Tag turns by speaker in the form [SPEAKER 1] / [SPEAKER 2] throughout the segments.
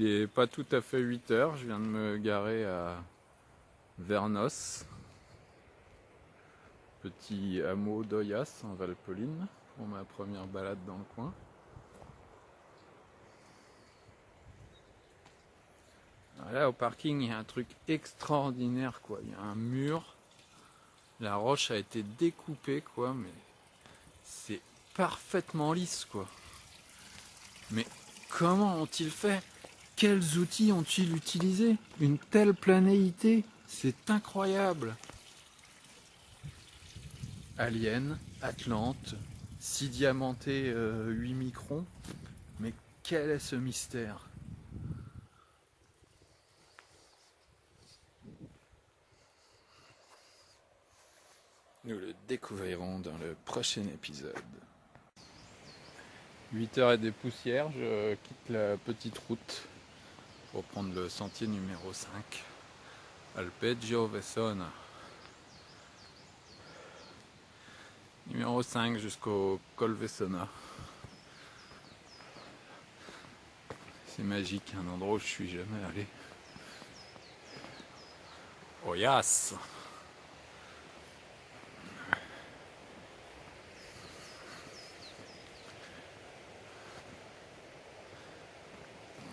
[SPEAKER 1] Il est pas tout à fait 8 heures, je viens de me garer à Vernos, petit hameau d'Oyas en Valpelline, pour ma première balade dans le coin. Alors là au parking il y a un truc extraordinaire quoi, il y a un mur, la roche a été découpée quoi, mais c'est parfaitement lisse quoi. Mais comment ont-ils fait? Quels outils ont-ils utilisé? Une telle planéité, c'est incroyable. Alien, Atlante, 6 diamantés 8 microns. Mais quel est ce mystère? Nous le découvrirons dans le prochain épisode. 8 heures et des poussières, je quitte la petite route pour prendre le sentier numéro 5. Alpeggio Vessona. Numéro 5 jusqu'au Col Vessona. C'est magique, un endroit où je suis jamais allé. Oyas!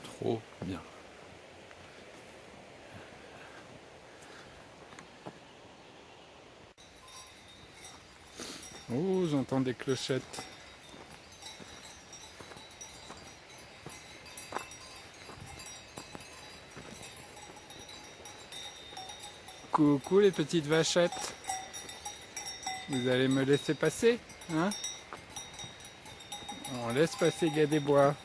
[SPEAKER 1] Trop bien. Oh, j'entends des clochettes. Coucou les petites vachettes. Vous allez me laisser passer, hein? On laisse passer Gars des Bois.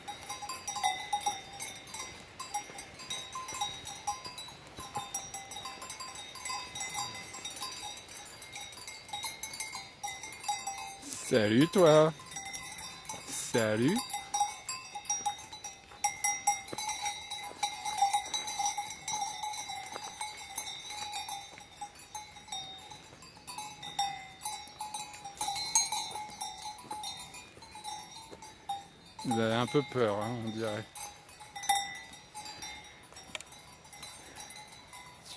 [SPEAKER 1] Salut toi. Salut. Vous avez un peu peur, hein, on dirait.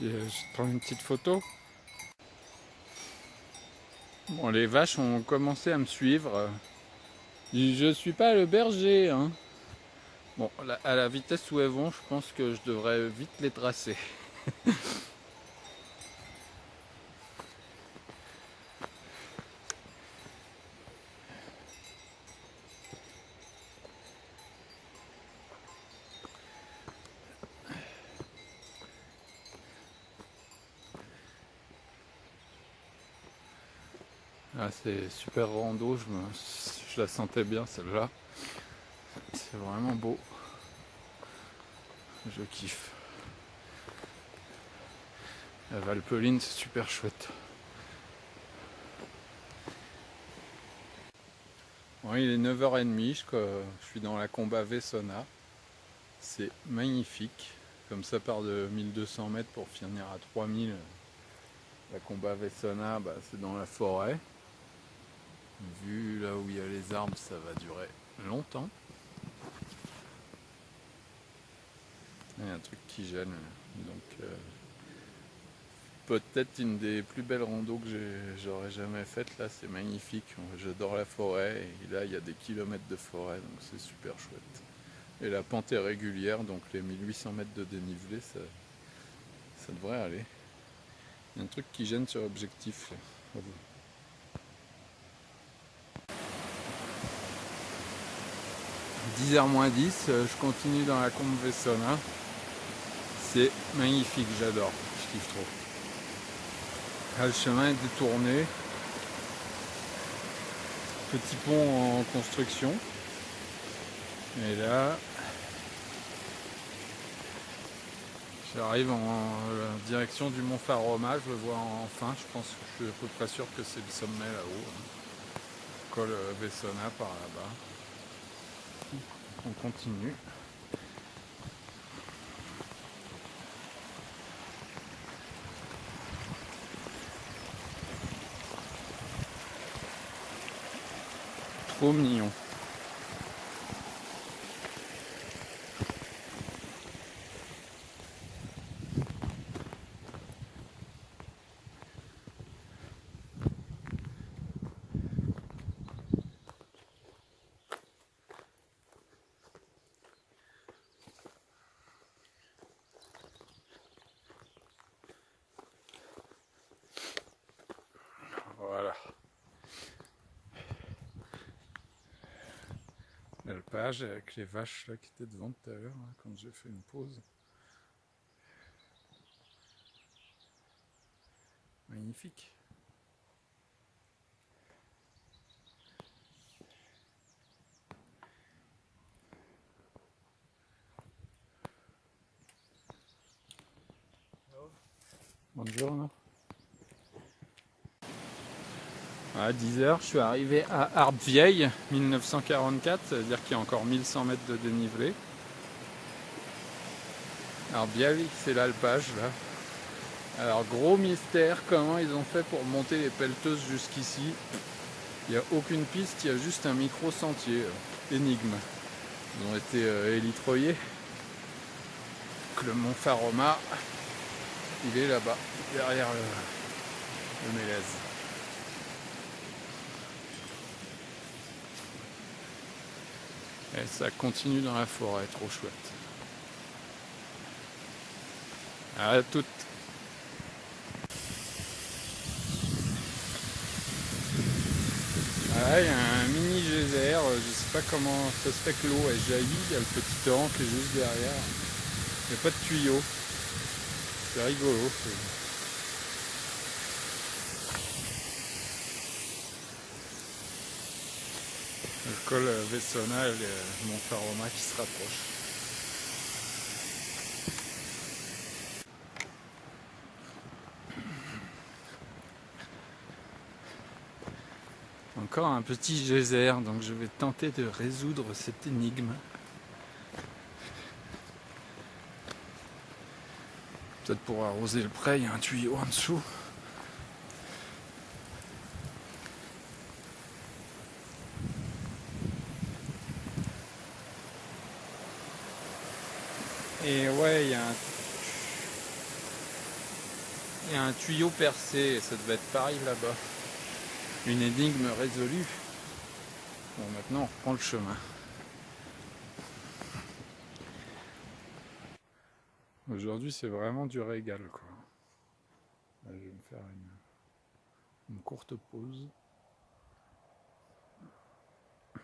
[SPEAKER 1] Je te prends une petite photo. Bon, les vaches ont commencé à me suivre. Je suis pas le berger, hein. Bon, à la vitesse où elles vont, je pense que je devrais vite les tracer. Ah, c'est super rando, je la sentais bien celle-là. C'est vraiment beau. Je kiffe. La Valpelline, c'est super chouette. Bon, il est 9h30, je suis dans la Comba Vessona. C'est magnifique. Comme ça part de 1200 mètres pour finir à 3000. La Comba Vessona, bah, c'est dans la forêt. Vu là où il y a les arbres, ça va durer longtemps. Il y a un truc qui gêne. Donc peut-être une des plus belles randos que j'aurais jamais faites. Là, c'est magnifique. J'adore la forêt. Et là, il y a des kilomètres de forêt, donc c'est super chouette. Et la pente est régulière, donc les 1800 mètres de dénivelé, ça devrait aller. Il y a un truc qui gêne sur l'objectif. 10h moins 10, je continue dans la Combe Vessona. C'est magnifique, j'adore, je kiffe trop. Là, le chemin est détourné. Petit pont en construction. Et là, j'arrive en direction du Mont Faroma, je le vois enfin, je pense que je suis à peu près sûr que c'est le sommet là-haut. Col Vessona par là-bas. On continue. Trop mignon. L'alpage avec les vaches là qui étaient devant tout à l'heure, quand j'ai fait une pause. Magnifique. Bonjour. À 10h, je suis arrivé à Arpevieille, 1944, ça veut dire qu'il y a encore 1100 mètres de dénivelé. Arpevieille, c'est l'alpage là. Alors gros mystère, comment ils ont fait pour monter les pelleteuses jusqu'ici. Il n'y a aucune piste, il y a juste un micro-sentier. Énigme. Ils ont été élitroyés. Le mont Faroma, il est là-bas, derrière le Mélèze. Et ça continue dans la forêt, trop chouette. À toutes. Ah, il y a un mini geyser, je sais pas comment ça se fait que l'eau elle jaillit, il y a le petit torrent qui est juste derrière. Il n'y a pas de tuyau. C'est rigolo. Le col Vessona et le mont Faroma qui se rapprochent. Encore un petit geyser, donc je vais tenter de résoudre cette énigme. Peut-être pour arroser le pré, il y a un tuyau en dessous. Et ouais, il y a un tuyau percé, ça devait être pareil là-bas. Une énigme résolue. Bon, maintenant on reprend le chemin. Aujourd'hui c'est vraiment du régal quoi. Là, je vais me faire une courte pause.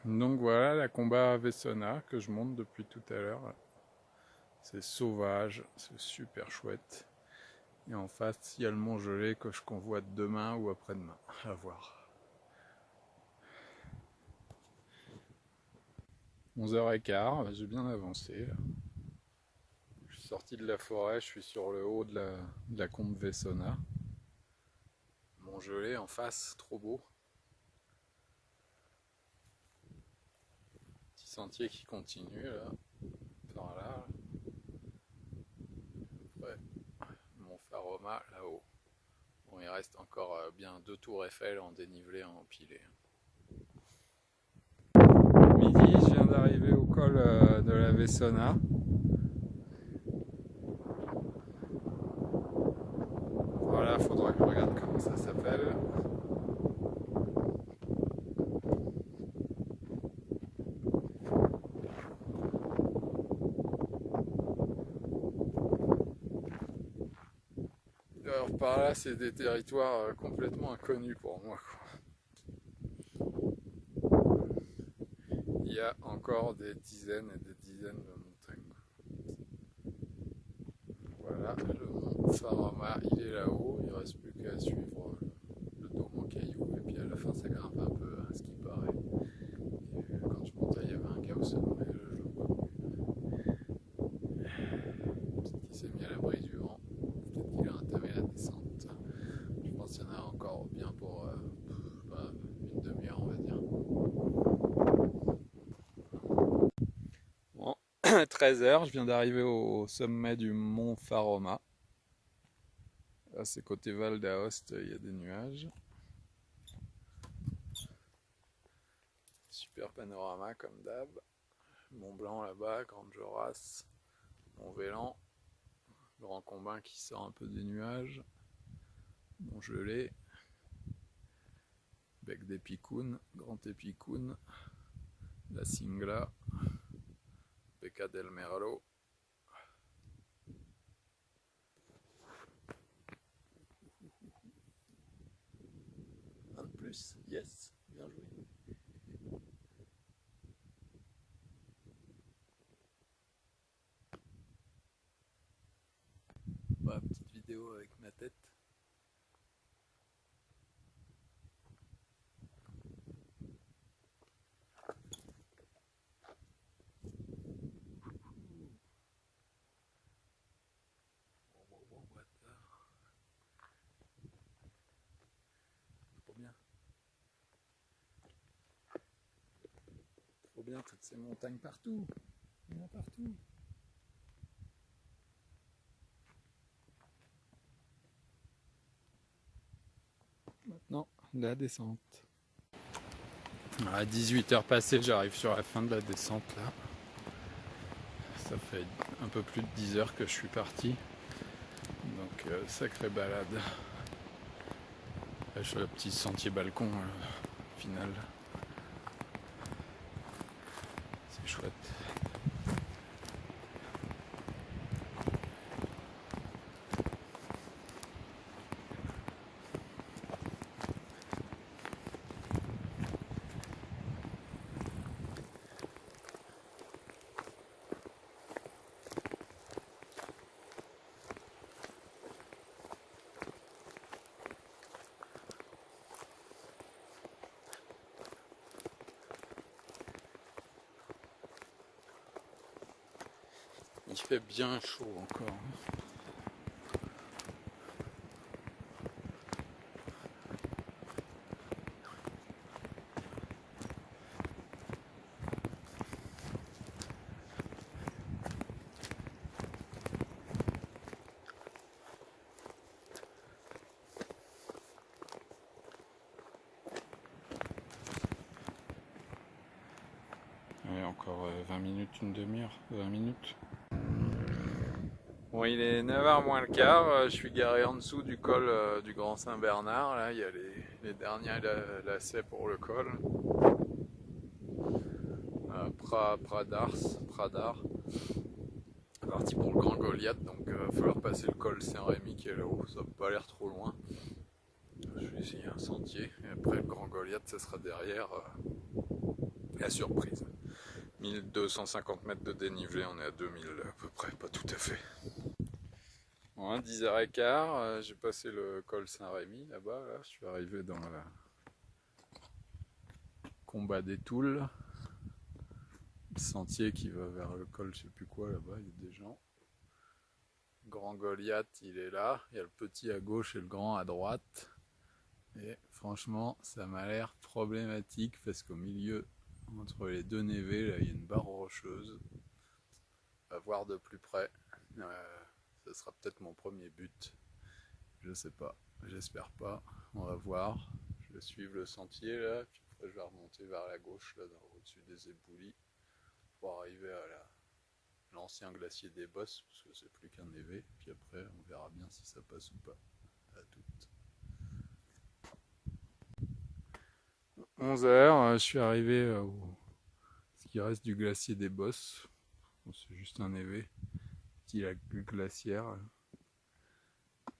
[SPEAKER 1] Donc voilà la combat à Vessona que je monte depuis tout à l'heure. C'est sauvage, c'est super chouette. Et en face, il y a le Mont Gelé que je convoite demain ou après-demain. À voir. 11h15, j'ai bien avancé. Là. Je suis sorti de la forêt, je suis sur le haut de la combe Vessona. Mont Gelé en face, trop beau. Petit sentier qui continue là, par là. Ouais. Mont Faroma là-haut. Bon, il reste encore bien 2 tours Eiffel en dénivelé, en empilé. Midi, je viens d'arriver au col de la Vessona. Voilà, faudra que je regarde comment ça s'appelle. Alors par là, c'est des territoires complètement inconnus pour moi, quoi. Il y a encore des dizaines et des dizaines de montagnes. Voilà, le mont Farama, il est là-haut, il ne reste plus qu'à suivre le dôme en cailloux, et puis à la fin ça grimpe un peu, à ce qui paraît. Et quand je montais, il y avait un gars au sommet, là je le vois plus. Peut-être qu'il s'est mis à l'abri du vent, peut-être qu'il a entamé la descente. Je pense qu'il y en a encore bien pour une demi-heure, on va dire. Bon, 13h, je viens d'arriver au sommet du mont Faroma. Là, c'est côté Val d'Aoste, il y a des nuages. Super panorama comme d'hab. Mont Blanc là-bas, Grande Jorasses, Mont Vélan, Grand Combin qui sort un peu des nuages, Mont Gelé, Bec d'Épicounes, Grand Épicounes, La Singla, Beca del Merlo. Un de plus, yes, bien joué. photo avec ma tête. Trop bien. Trop bien toutes ces montagnes partout. Il y en a partout. Maintenant, la descente. À 18h passées, j'arrive sur la fin de la descente là. Ça fait un peu plus de 10 heures que je suis parti. Donc sacrée balade. Là, je fais le petit sentier balcon final. C'est chouette. Il fait bien chaud encore. Ouais, encore 20 minutes, une demi-heure, 20 minutes. Bon, il est 9h moins le quart, je suis garé en dessous du col du Grand Saint-Bernard, là il y a les derniers lacets pour le col. Pradar, parti pour le Grand Goliath, donc il va falloir passer le col Saint-Rémy qui est là-haut, ça n'a pas l'air trop loin. Je vais essayer un sentier, et après le Grand Goliath ça sera derrière la surprise. 1250 mètres de dénivelé, on est à 2000 à peu près, pas tout à fait. Bon, 10h15, j'ai passé le col Saint-Rémy là-bas, là. Je suis arrivé dans la combat des Toules, le sentier qui va vers le col je sais plus quoi là-bas, il y a des gens. Grand Goliath il est là, il y a le petit à gauche et le grand à droite. Et franchement ça m'a l'air problématique parce qu'au milieu, entre les deux névés, là, il y a une barre rocheuse. On va voir de plus près. Ce sera peut-être mon premier but. Je sais pas, j'espère pas. On va voir. Je vais suivre le sentier là, puis après je vais remonter vers la gauche là, au-dessus des éboulis, pour arriver à l'ancien glacier des Bosses, parce que c'est plus qu'un névé. Puis après on verra bien si ça passe ou pas. À toutes. 11h, je suis arrivé au ce qui reste du glacier des Bosses. Bon, c'est juste un névé, petit lac glaciaire.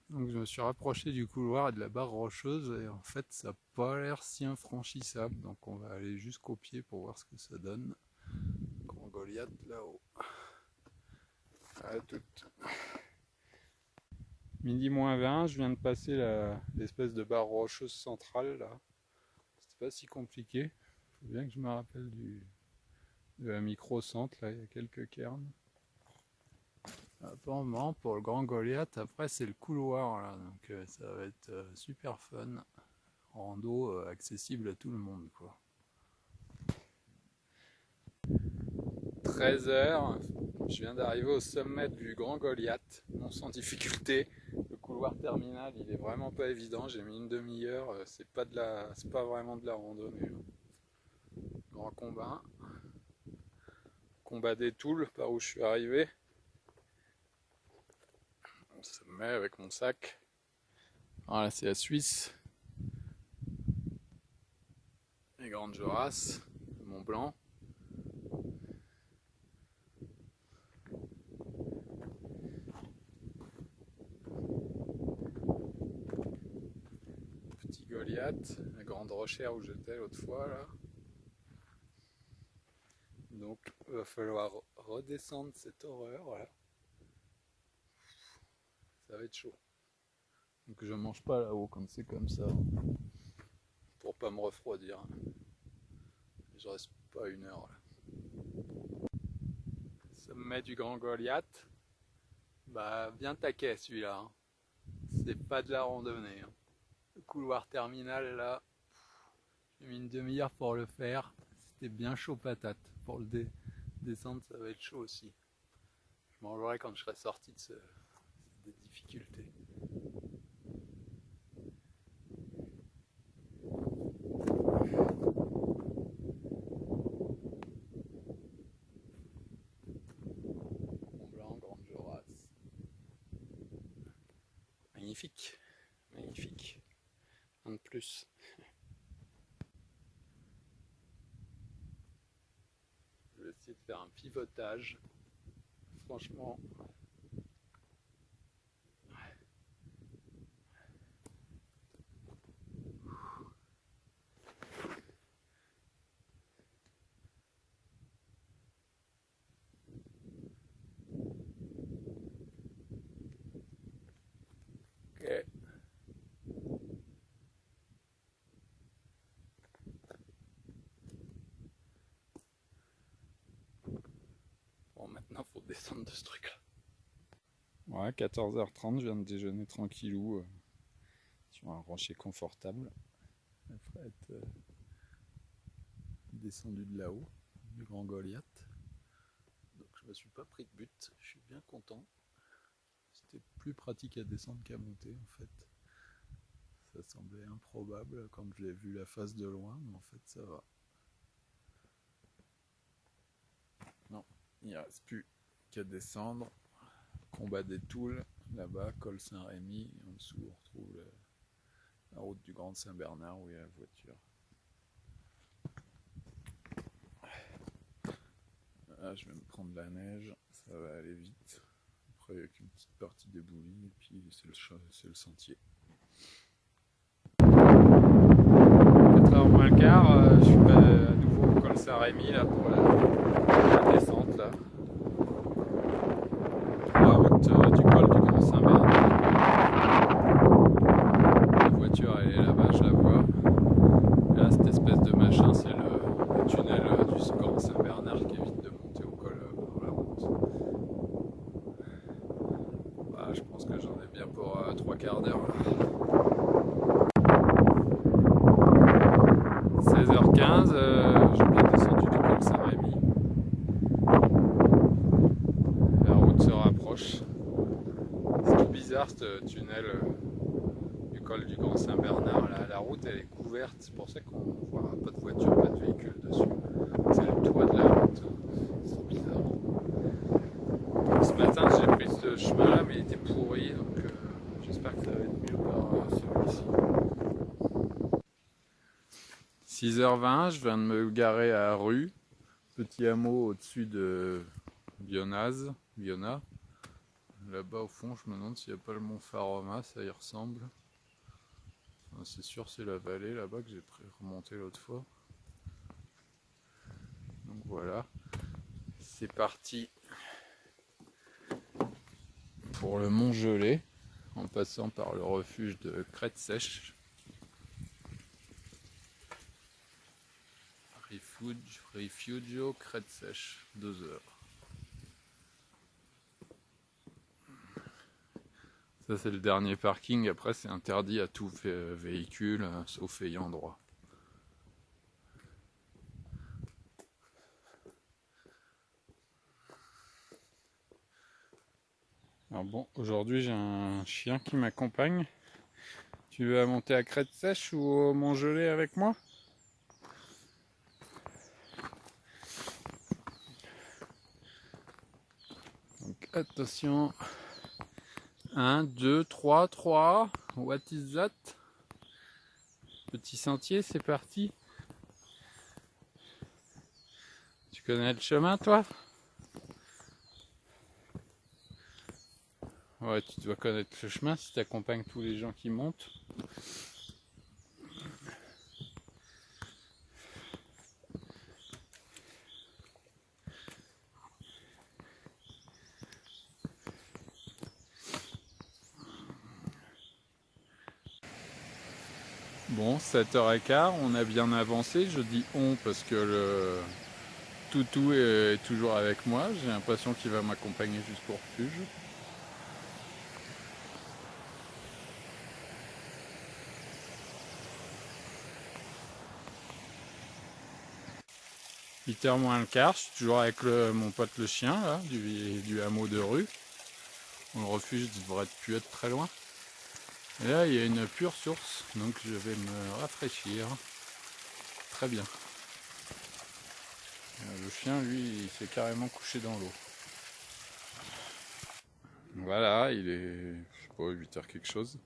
[SPEAKER 1] Donc je me suis rapproché du couloir et de la barre rocheuse et en fait ça n'a pas l'air si infranchissable, donc on va aller jusqu'au pied pour voir ce que ça donne. Grand Goliath là-haut. À toutes. Midi moins 20, je viens de passer l'espèce de barre rocheuse centrale là. C'était pas si compliqué. Faut bien que je me rappelle de la micro-centre là, il y a quelques cairns. Apparemment pour le Grand Goliath, après c'est le couloir là, donc ça va être super fun. Rando accessible à tout le monde quoi. 13h, je viens d'arriver au sommet du Grand Goliath, non sans difficulté. Le couloir terminal il est vraiment pas évident, j'ai mis une demi-heure, c'est pas vraiment de la randonnée. Grand combat. Combat des Toules par où je suis arrivé. On se met avec mon sac. Voilà, c'est la Suisse. Les Grandes Jorasses, le Mont Blanc. Petit Goliath, la Grande Rochère où j'étais l'autre fois là. Donc il va falloir redescendre cette horreur là. Ça va être chaud. Donc je mange pas là-haut quand c'est comme ça, pour pas me refroidir. Je reste pas 1 heure là. Sommet du Grand Goliath. Bah bien taquet celui-là. Hein. C'est pas de la randonnée. Hein. Le couloir terminal là, j'ai mis une demi-heure pour le faire. C'était bien chaud patate. Pour le descendre, ça va être chaud aussi. Je mangerai quand je serai sorti des difficultés. Mont Blanc, Grande Jorasses. Magnifique, magnifique. Un de plus. Je vais essayer de faire un pivotage. Franchement, ok. Bon, maintenant, faut descendre de ce truc-là. Ouais, 14h30, je viens de déjeuner tranquillou sur un rocher confortable. Après être descendu de là-haut, du Grand Goliath. Donc je me suis pas pris de but, je suis bien content. C'était plus pratique à descendre qu'à monter en fait. Ça semblait improbable quand je l'ai vu la face de loin, mais en fait ça va. Non, il n'y reste plus qu'à descendre. Combat des Toules, là-bas, col Saint-Rémy, et en dessous on retrouve la route du Grand Saint-Bernard où il y a la voiture. Là je vais me prendre la neige, ça va aller vite. Après avec une petite partie d'éboulis et puis c'est le sentier. 4h moins le quart, je suis à nouveau au col Saint-Rémy là pour la descente là. La route du col du Grand Saint-Bernard. La voiture elle est là-bas, je la vois. Et là cette espèce de machin c'est le tunnel du Grand Saint-Bernard qui évite de monter au col par la route. Bah, je pense que j'en ai bien pour 3/4 d'heure. 16h15, j'ai bien descendu du col Saint-Rémy. La route se rapproche. C'est tout bizarre ce tunnel du col du Grand Saint-Bernard. La route elle est couverte, c'est pour ça qu'on voit pas de voiture, pas de véhicule dessus. C'est le toit de la route. C'est bizarre. Ce matin j'ai pris ce chemin là mais il était pourri donc j'espère que ça va être mieux par celui-ci. 6h20, je viens de me garer à Rue, petit hameau au-dessus de Biona. Là-bas au fond, je me demande s'il n'y a pas le mont Faroma, ça y ressemble. Enfin, c'est sûr, c'est la vallée là-bas que j'ai remonté l'autre fois. Donc voilà, c'est parti pour le Mont Gelé, en passant par le refuge de Crête Sèche. Refugio Crête Sèche, 2 heures. Ça c'est le dernier parking, après c'est interdit à tout véhicule, sauf ayant droit. Alors bon, aujourd'hui j'ai un chien qui m'accompagne. Tu veux monter à Crête Sèche ou au Mont Gelé avec moi? Donc attention. 1, 2, 3, 3. What is that? Petit sentier, c'est parti. Tu connais le chemin, toi? Ouais, tu dois connaître le chemin si tu accompagnes tous les gens qui montent. Bon, 7h15, on a bien avancé. Je dis on parce que le toutou est toujours avec moi. J'ai l'impression qu'il va m'accompagner jusqu'au refuge. H moins le quart, je suis toujours avec mon pote le chien là, du hameau de rue. Le refuge devrait plus être très loin. Et là, il y a une pure source, donc je vais me rafraîchir. Très bien. Le chien, lui, il s'est carrément couché dans l'eau. Voilà, il est, je sais pas, 8h quelque chose.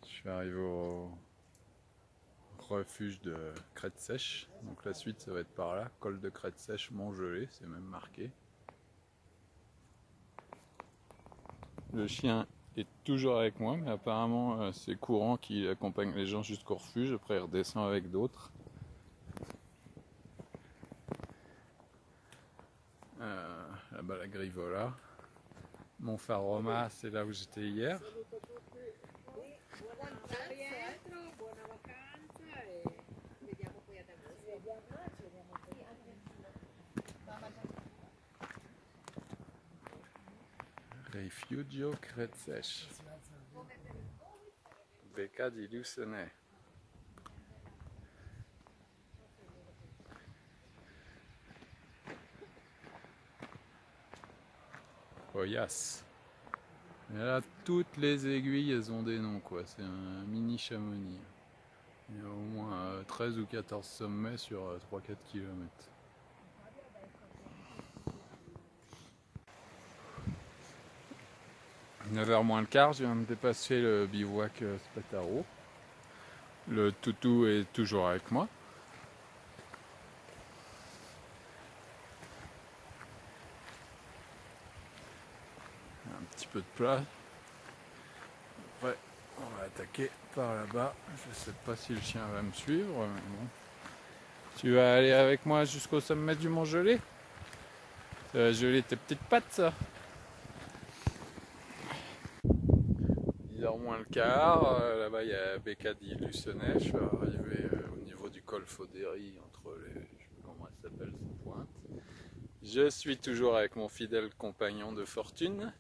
[SPEAKER 1] Je suis arrivé au refuge de Crête Sèche. Donc la suite, ça va être par là. Col de Crête Sèche, Montgelé, c'est même marqué. Le chien est toujours avec moi, mais apparemment c'est courant qu'il accompagne les gens jusqu'au refuge. Après, il redescend avec d'autres. Là-bas, la Grivola. Montfaroma, c'est là où j'étais hier. Rifugio Crête Sèche. Becca di Lucenay. Oyas. Et là, toutes les aiguilles, elles ont des noms, quoi. C'est un mini Chamonix. Il y a au moins 13 ou 14 sommets sur 3-4 km. 9h moins le quart, je viens de dépasser le bivouac Spataro. Le toutou est toujours avec moi. Un petit peu de plat. Après, on va attaquer par là-bas. Je sais pas si le chien va me suivre, mais bon. Tu vas aller avec moi jusqu'au sommet du Mont Gelé? Ça va geler tes petites pattes, ça. 10h moins le quart, là-bas il y a Becca di Lucenay. Je suis arrivé au niveau du col Faudéry, entre les, je sais pas comment elle s'appelle, cette pointe. Je suis toujours avec mon fidèle compagnon de fortune.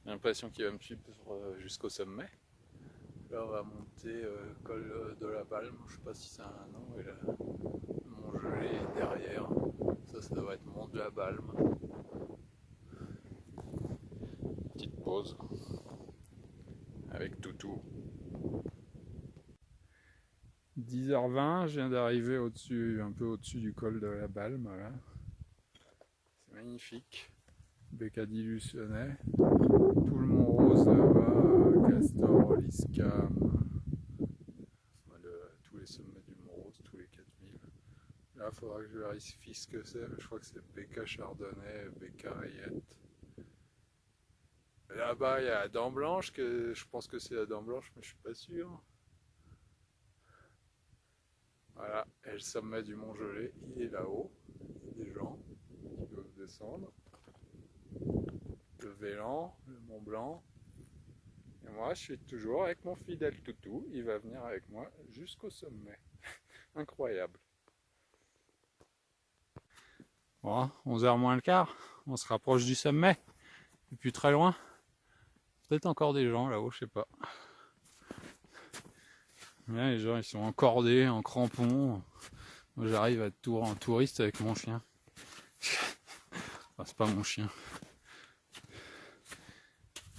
[SPEAKER 1] J'ai l'impression qu'il va me suivre jusqu'au sommet. Là on va monter col de la Balme, je sais pas si ça a un nom, et là, Mont Gelé est derrière. Ça doit être Mont de la Balme. Petite pause avec Toutou. 10h20, je viens d'arriver au-dessus, un peu au-dessus du col de la Balme. Voilà. C'est magnifique. Becca di Lucenay. Tout le Mont Rose là-bas, Castor, Liscam, tous les sommets du Mont Rose, tous les 4000. Là, il faudra que je vérifie ce que c'est. Je crois que c'est Becca Chardonnay, Becca Rayette. Là-bas, il y a la Dent Blanche, que je pense que c'est la Dent Blanche, mais je suis pas sûr. Voilà, et le sommet du Mont Gelé, il est là-haut. Il y a des gens qui doivent descendre. Le Vélan, le Mont Blanc. Et moi, je suis toujours avec mon fidèle toutou. Il va venir avec moi jusqu'au sommet. Incroyable. Bon, 11h moins le quart. On se rapproche du sommet. Et puis très loin. Peut-être encore des gens là-haut, je sais pas. Là, les gens, ils sont encordés, en crampons. Moi, j'arrive à être en touriste avec mon chien. Enfin, c'est pas mon chien.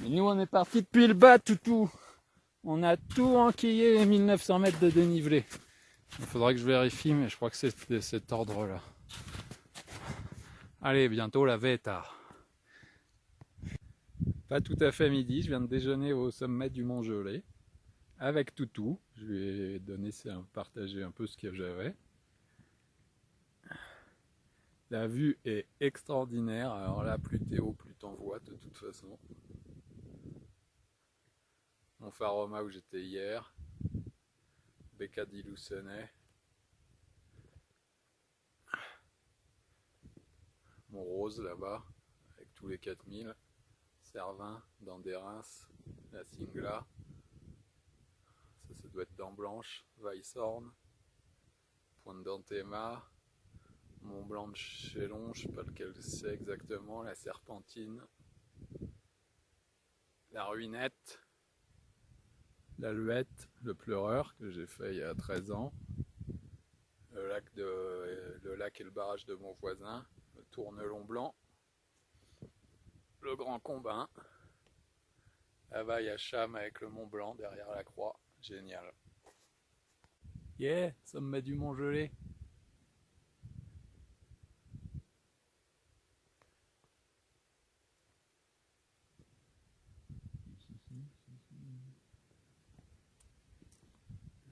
[SPEAKER 1] Mais nous, on est parti depuis le bas, toutou. On a tout enquillé les 1900 mètres de dénivelé. Il faudrait que je vérifie, mais je crois que c'est de cet ordre-là. Allez, bientôt la Veta. Pas tout à fait midi, je viens de déjeuner au sommet du Mont Gelé. Avec Toutou, je lui ai donné, partagé un peu ce que j'avais. La vue est extraordinaire, alors là, plus t'es haut, plus t'en vois de toute façon. Montfaroma où j'étais hier, Becca di Lucenay, Mont Rose là-bas, avec tous les 4000, Servin, Dandérins, la Singla. Ça doit doit être Dents Blanches, Weisshorn, Pointe d'Anthéma, Mont Blanc de Chélon, je sais pas lequel c'est exactement, la Serpentine, la Ruinette, l'Aluette, le Pleureur que j'ai fait il y a 13 ans, le lac et le barrage de mon voisin, le Tournelon Blanc, le Grand Combin, la Vaille à Cham avec le Mont Blanc derrière la croix, génial. Yeah, sommet du Mont Gelé.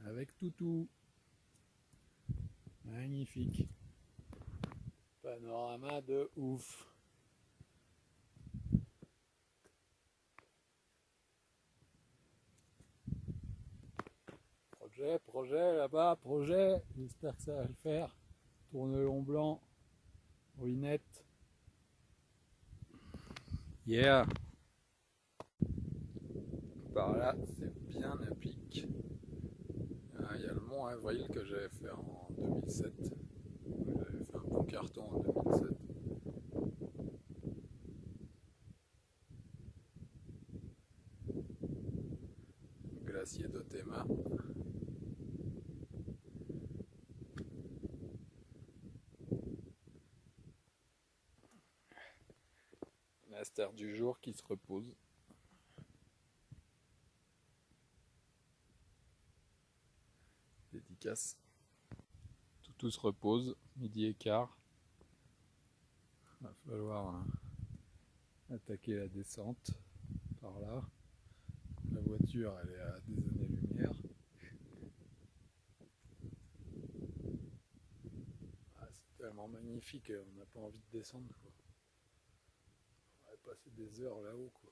[SPEAKER 1] Avec Toutou. Magnifique. Panorama de ouf. Projet là-bas, projet. J'espère que ça va le faire. Tournelon Blanc, Ruinette. Yeah. Par là, c'est bien à pic. Il y a le Mont Avril que j'avais fait en 2007. J'avais fait un bon carton en 2007. Glacier d'Otema. La star du jour qui se repose. Dédicace. Tout se repose, midi et quart. Il va falloir attaquer la descente par là. La voiture elle est à des années-lumière. C'est tellement magnifique, on n'a pas envie de descendre quoi. On va passer des heures là-haut quoi.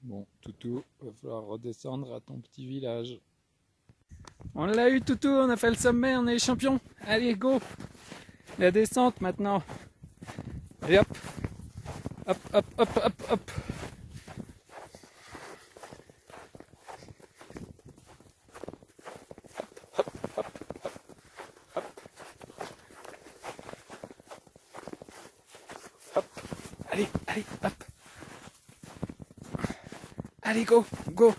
[SPEAKER 1] Bon, Toutou, va falloir redescendre à ton petit village. On l'a eu Toutou, on a fait le sommet, on est les champions. Allez, go. La descente maintenant. Allez hop. Hop, hop, hop, hop, hop. Allez, allez, hop. Allez, go, go.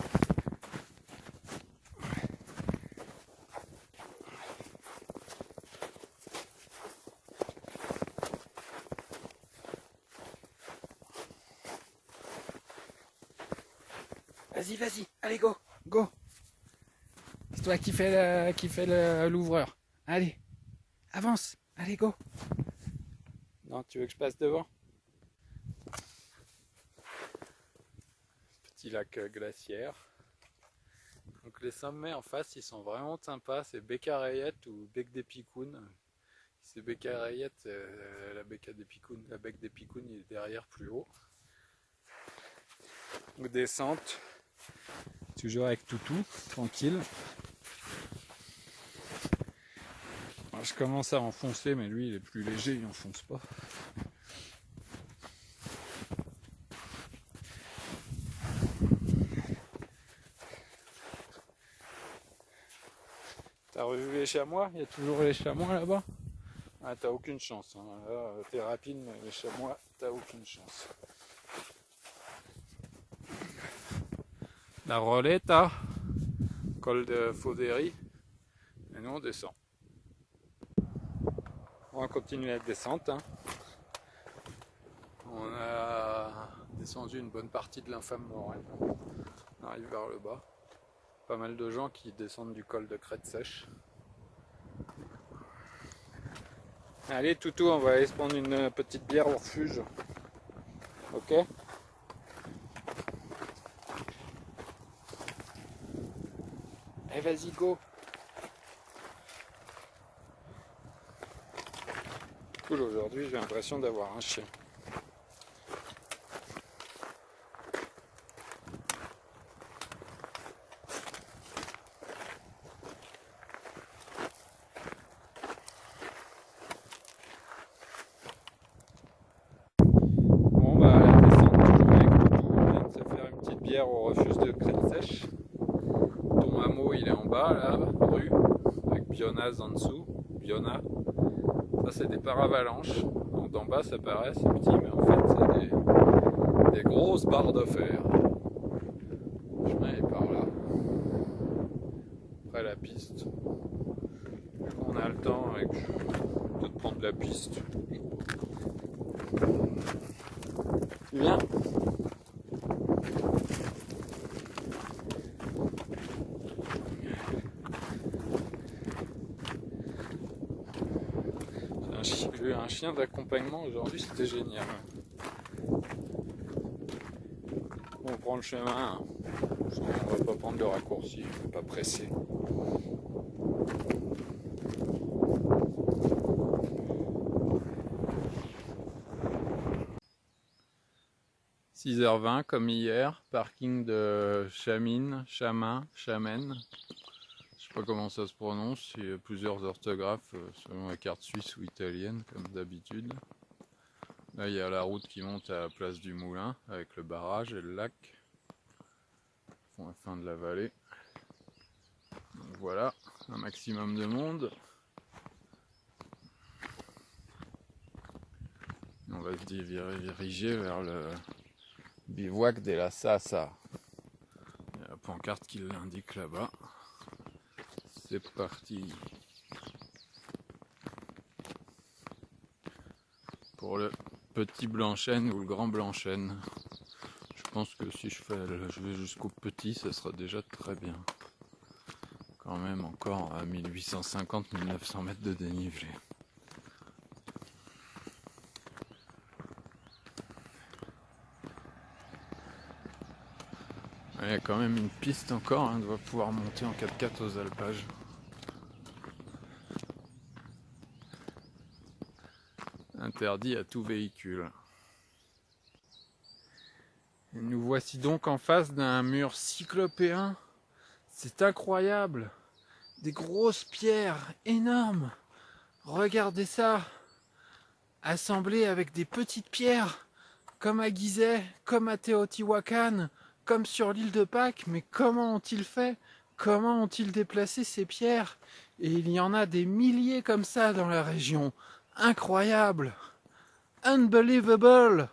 [SPEAKER 1] Vas-y, vas-y, allez, go, go. C'est toi qui fais l'ouvreur. Allez, avance, allez, go. Non, tu veux que je passe devant? Petit lac glaciaire. Donc les sommets en face, ils sont vraiment sympas. C'est Beccarayette ou Bec des Picounes. C'est Beccarayette, la Bec des Picounes. La Bec des Picounes, il est derrière, plus haut. Donc descente. Toujours avec Toutou, tranquille. Alors, je commence à enfoncer, mais lui, il est plus léger, il n'enfonce pas. T'as revu les chamois? Il y a toujours les chamois là-bas? Ah, t'as aucune chance. Hein. Là, t'es rapide, mais les chamois, t'as aucune chance. La Roletta, col de Faudéry, et nous on descend. On va continuer la descente. Hein. On a descendu une bonne partie de l'infâme Morel. On arrive vers le bas. Pas mal de gens qui descendent du col de Crête Sèche. Allez Toutou, on va aller se prendre une petite bière au refuge. Ok? Eh vas-y, go! Cool, aujourd'hui j'ai l'impression d'avoir un chien. Biomasse en dessous, Biona. Ça c'est des paravalanches. Donc d'en bas ça paraît c'est petit, mais en fait c'est des grosses barres de fer. Le chemin est par là. Après la piste. On a le temps avec de prendre la piste. Tu viens? J'ai eu un chien d'accompagnement aujourd'hui, c'était génial. On prend le chemin, on va pas prendre de raccourci, on va pas presser. « 6h20 comme hier, parking de Chamin, Chamin, Chamen. Je sais pas comment ça se prononce, il y a plusieurs orthographes selon la carte suisse ou italienne comme d'habitude. Là il y a la route qui monte à la place du Moulin avec le barrage et le lac. Font la fin de la vallée. Donc voilà, un maximum de monde. On va se diriger vers le bivouac de la Sasa. Il y a la pancarte qui l'indique là-bas. C'est parti pour le petit Blanchêne ou le grand Blanchêne. Je pense que si je vais jusqu'au petit, ça sera déjà très bien. Quand même encore à 1850-1900 mètres de dénivelé. Il y a quand même une piste encore, on doit pouvoir monter en 4x4 aux alpages. Interdit à tout véhicule. Et nous voici donc en face d'un mur cyclopéen. C'est incroyable. Des grosses pierres énormes. Regardez ça. Assemblées avec des petites pierres. Comme à Gizeh, comme à Teotihuacan, comme sur l'île de Pâques. Mais comment ont-ils fait? Comment ont-ils déplacé ces pierres? Et il y en a des milliers comme ça dans la région. Incroyable! Unbelievable!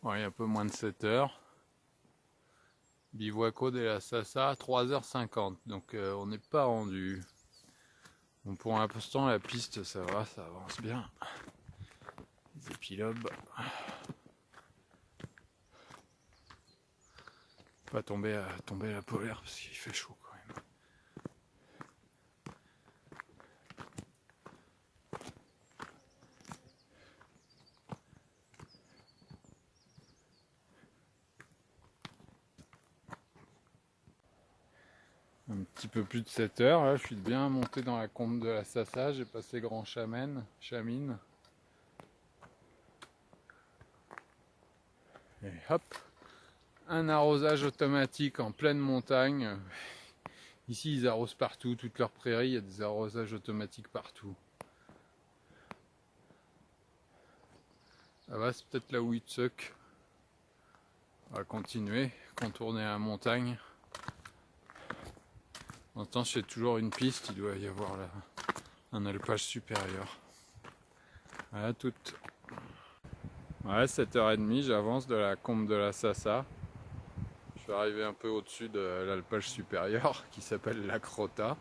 [SPEAKER 1] Bon, il y a un peu moins de 7 heures. Bivouaco de la Sasa, 3h50. Donc on n'est pas rendu. Bon, pour l'instant, la piste, ça va, ça avance bien. Les épilobes. Pas tomber à la polaire parce qu'il fait chaud quand même. Un petit peu plus de 7 heures, là je suis bien monté dans la combe de la Sasa, j'ai passé Grand Chamin. Et hop, un arrosage automatique en pleine montagne. Ici ils arrosent partout, toute leur prairie, il y a des arrosages automatiques partout. Là-bas c'est peut-être la Huitsuck. On va continuer, contourner la montagne. En temps, c'est toujours une piste, il doit y avoir là un alpage supérieur. Voilà, toute. Ouais, 7h30, j'avance de la combe de la Sasa. Je suis arrivé un peu au-dessus de l'alpage supérieur qui s'appelle la Crota.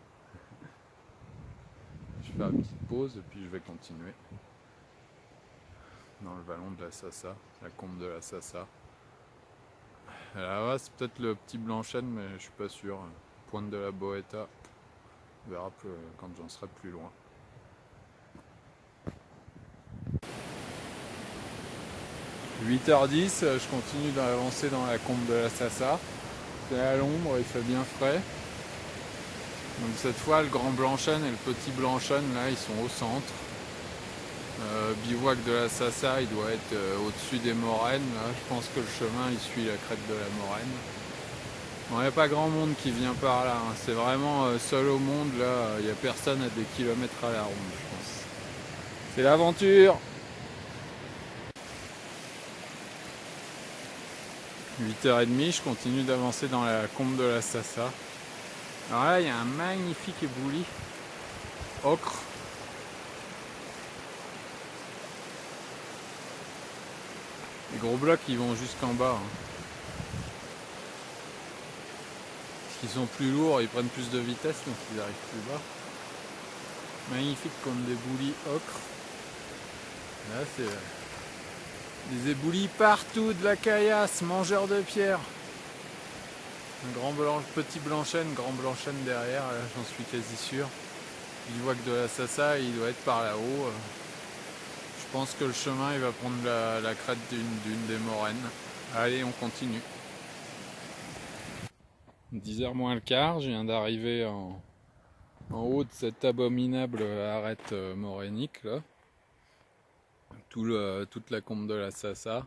[SPEAKER 1] Je fais une petite pause et puis je vais continuer dans le vallon de la Sasa, la combe de la Sasa. Là-bas, c'est peut-être le petit Blanchêne, mais je suis pas sûr. Pointe de la Boeta, on verra quand j'en serai plus loin. « 8h10, je continue d'avancer dans la combe de la Sasa. C'est à l'ombre, il fait bien frais. Donc cette fois, le grand Blanchêne et le petit Blanchêne, là, ils sont au centre. Bivouac de la Sasa, il doit être au-dessus des moraines. Là. Je pense que le chemin, il suit la crête de la moraine. Bon, il n'y a pas grand monde qui vient par là, hein. C'est vraiment seul au monde, là, il n'y a personne à des kilomètres à la ronde, je pense. C'est l'aventure! 8h30, je continue d'avancer dans la combe de la Sasa. Alors là, il y a un magnifique éboulis ocre. Les gros blocs, ils vont jusqu'en bas. Hein. Parce qu'ils sont plus lourds, ils prennent plus de vitesse, donc ils arrivent plus bas. Magnifique comme des boulis ocre. Là, c'est des éboulis partout, de la caillasse, mangeurs de pierre. Un petit blanchène, grand blanchène derrière, là, j'en suis quasi sûr. Il voit que de la Sassa, il doit être par là-haut. Je pense que le chemin, il va prendre la crête d'une des moraines. Allez, on continue. 10h moins le quart, je viens d'arriver en haut de cette abominable arête morainique là. Toute la combe de la Sassa.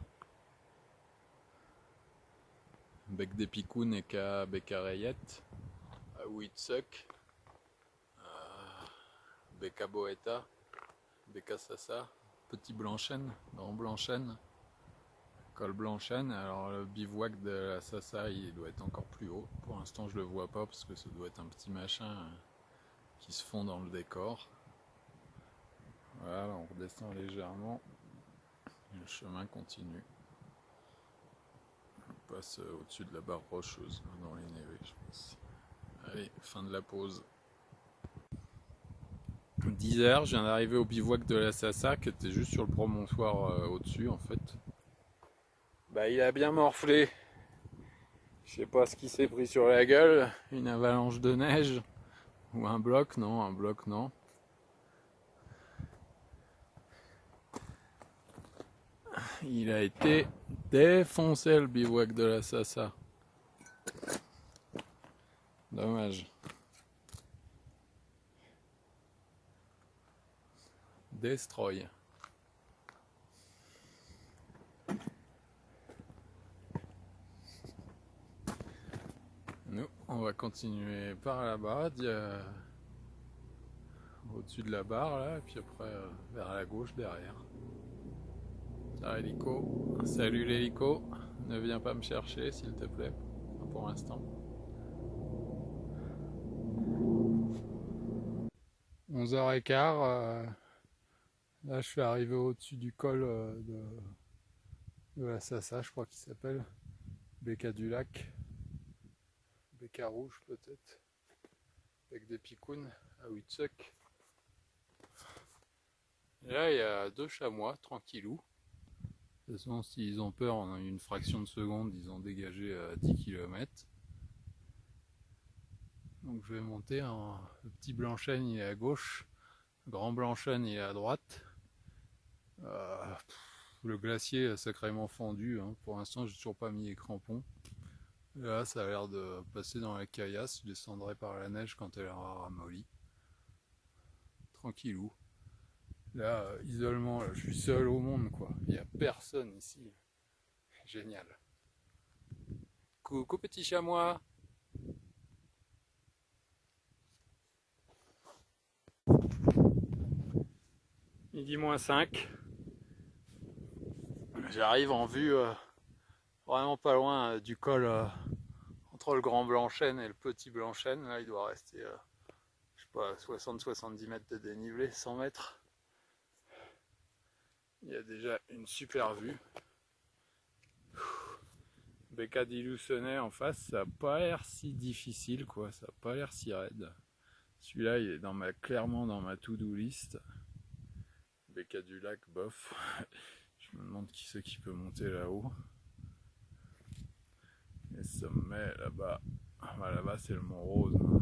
[SPEAKER 1] Bec des Picounes et Bec à Rayette, à Huitsuck, Bec à Boeta, Bec à Sassa, Petit Blanchène, Grand Blanchène, Col Blanchène. Alors le bivouac de la Sassa, il doit être encore plus haut. Pour l'instant, je le vois pas parce que ça doit être un petit machin qui se fond dans le décor. Voilà, on redescend légèrement et le chemin continue. On passe au-dessus de la barre rocheuse, dans les névés, je pense. Allez, fin de la pause. 10h, je viens d'arriver au bivouac de la Sassa qui était juste sur le promontoire au-dessus en fait. Bah il a bien morflé. Je sais pas ce qui s'est pris sur la gueule, une avalanche de neige ou un bloc non. Il a été défoncé le bivouac de la Sassa. Dommage. Destroy. Nous, on va continuer par là-bas, au-dessus de la barre là, et puis après vers la gauche derrière. Tiens, hélico. Salut l'hélico. Ne viens pas me chercher s'il te plaît, pour l'instant. 11h15. Là, je suis arrivé au-dessus du col de la Sassa, je crois qu'il s'appelle. Becca du lac. Becca rouge peut-être. Bec des Picounes à Huitsuck. Et là, il y a 2 chamois, tranquillou. De toute façon, s'ils ont peur en une fraction de seconde, ils ont dégagé à 10 km. Donc je vais monter le petit Blanchène, il est à gauche. Le grand Blanchène, il est à droite. Le glacier est sacrément fendu. Hein. Pour l'instant, j'ai toujours pas mis les crampons. Et là, ça a l'air de passer dans la caillasse. Je descendrai par la neige quand elle aura ramolli. Tranquillou. Là, isolement, là, je suis seul au monde, quoi. Il n'y a personne ici. Génial. Coucou petit chamois. Midi moins 5. J'arrive en vue vraiment pas loin du col entre le grand Blanchène et le petit Blanchène. Là, il doit rester, je sais pas, 60-70 mètres de dénivelé, 100 mètres. Il y a déjà une super vue. Becca di Lucenay en face, ça n'a pas l'air si difficile, quoi. Ça n'a pas l'air si raide. Celui-là, il est clairement dans ma to-do list. Becca du lac, bof. Je me demande qui c'est qui peut monter là-haut. Les sommets là-bas. Bah, là-bas, c'est le Mont Rose. Hein.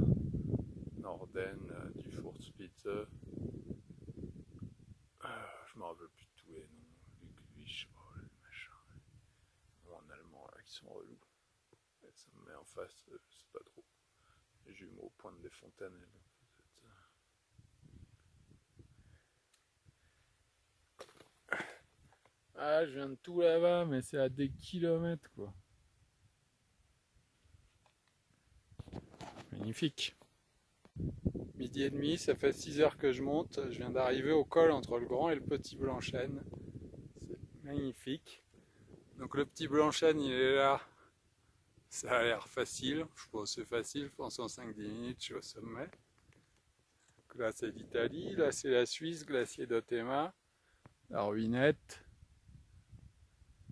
[SPEAKER 1] Norden, du Furzspitze. Je me rappelle plus de tous les noms. Ludwig, le machin. En allemand, là, qui sont relous. Et ça me met en face, je sais pas trop. Les jumeaux, Pointe des Fontaines. Ah, je viens de tout là-bas, mais c'est à des kilomètres, quoi. Magnifique. Midi et demi, ça fait 6 heures que je monte. Je viens d'arriver au col entre le grand et le petit Blanchène. C'est magnifique. Donc le petit Blanchène, il est là, Ça a l'air facile, je pense que c'est facile, je pense en 5-10 minutes je suis au sommet. Donc là c'est l'Italie, là c'est la Suisse, glacier d'Otema, la Ruinette,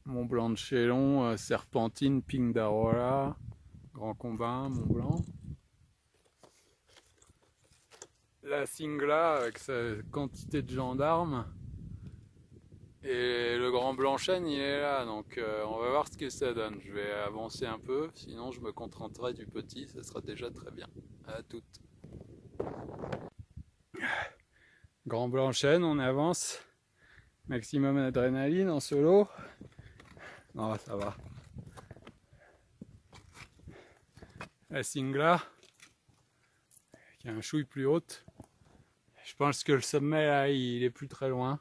[SPEAKER 1] Mont Blanc de Chéllon, Serpentine, Ping d'Arola, Grand Combin, Mont Blanc. La Singla avec sa quantité de gendarmes. Et le Grand Blanchêne il est là, donc on va voir ce que ça donne. Je vais avancer un peu, sinon je me contenterai du petit, ça sera déjà très bien. À toutes. Grand Blanchêne, on avance. Maximum d'adrénaline en solo. Non, ça va. La Singla, qui est un chouille plus haute. Je pense que le sommet là, il est plus très loin.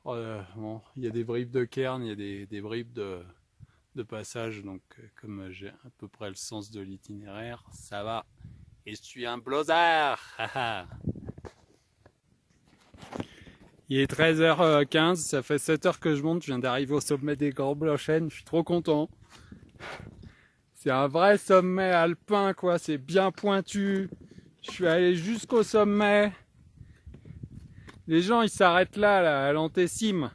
[SPEAKER 1] Bon, il y a des bribes de cairn, il y a des bribes de passage, donc comme j'ai à peu près le sens de l'itinéraire, ça va. Et je suis un blozard. Il est 13h15, ça fait 7h que je monte, je viens d'arriver au sommet des Grands Blanchênes, je suis trop content. C'est un vrai sommet alpin quoi, c'est bien pointu. Je suis allé jusqu'au sommet. Les gens ils s'arrêtent là, à l'antécime.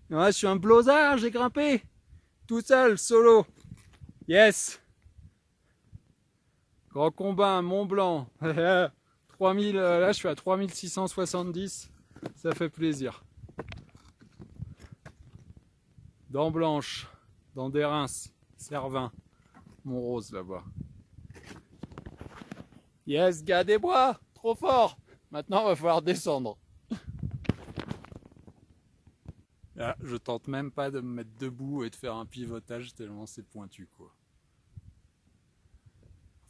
[SPEAKER 1] Moi je suis un blozard, j'ai grimpé. Tout seul, solo. Yes. Grand Combin, Mont Blanc. 3000, là je suis à 3670. Ça fait plaisir. Dents Blanches, Dents d'Erins, Cervin, Montrose là-bas. Yes, gars des bois, trop fort. Maintenant, il va falloir descendre. Là, je tente même pas de me mettre debout et de faire un pivotage tellement c'est pointu quoi.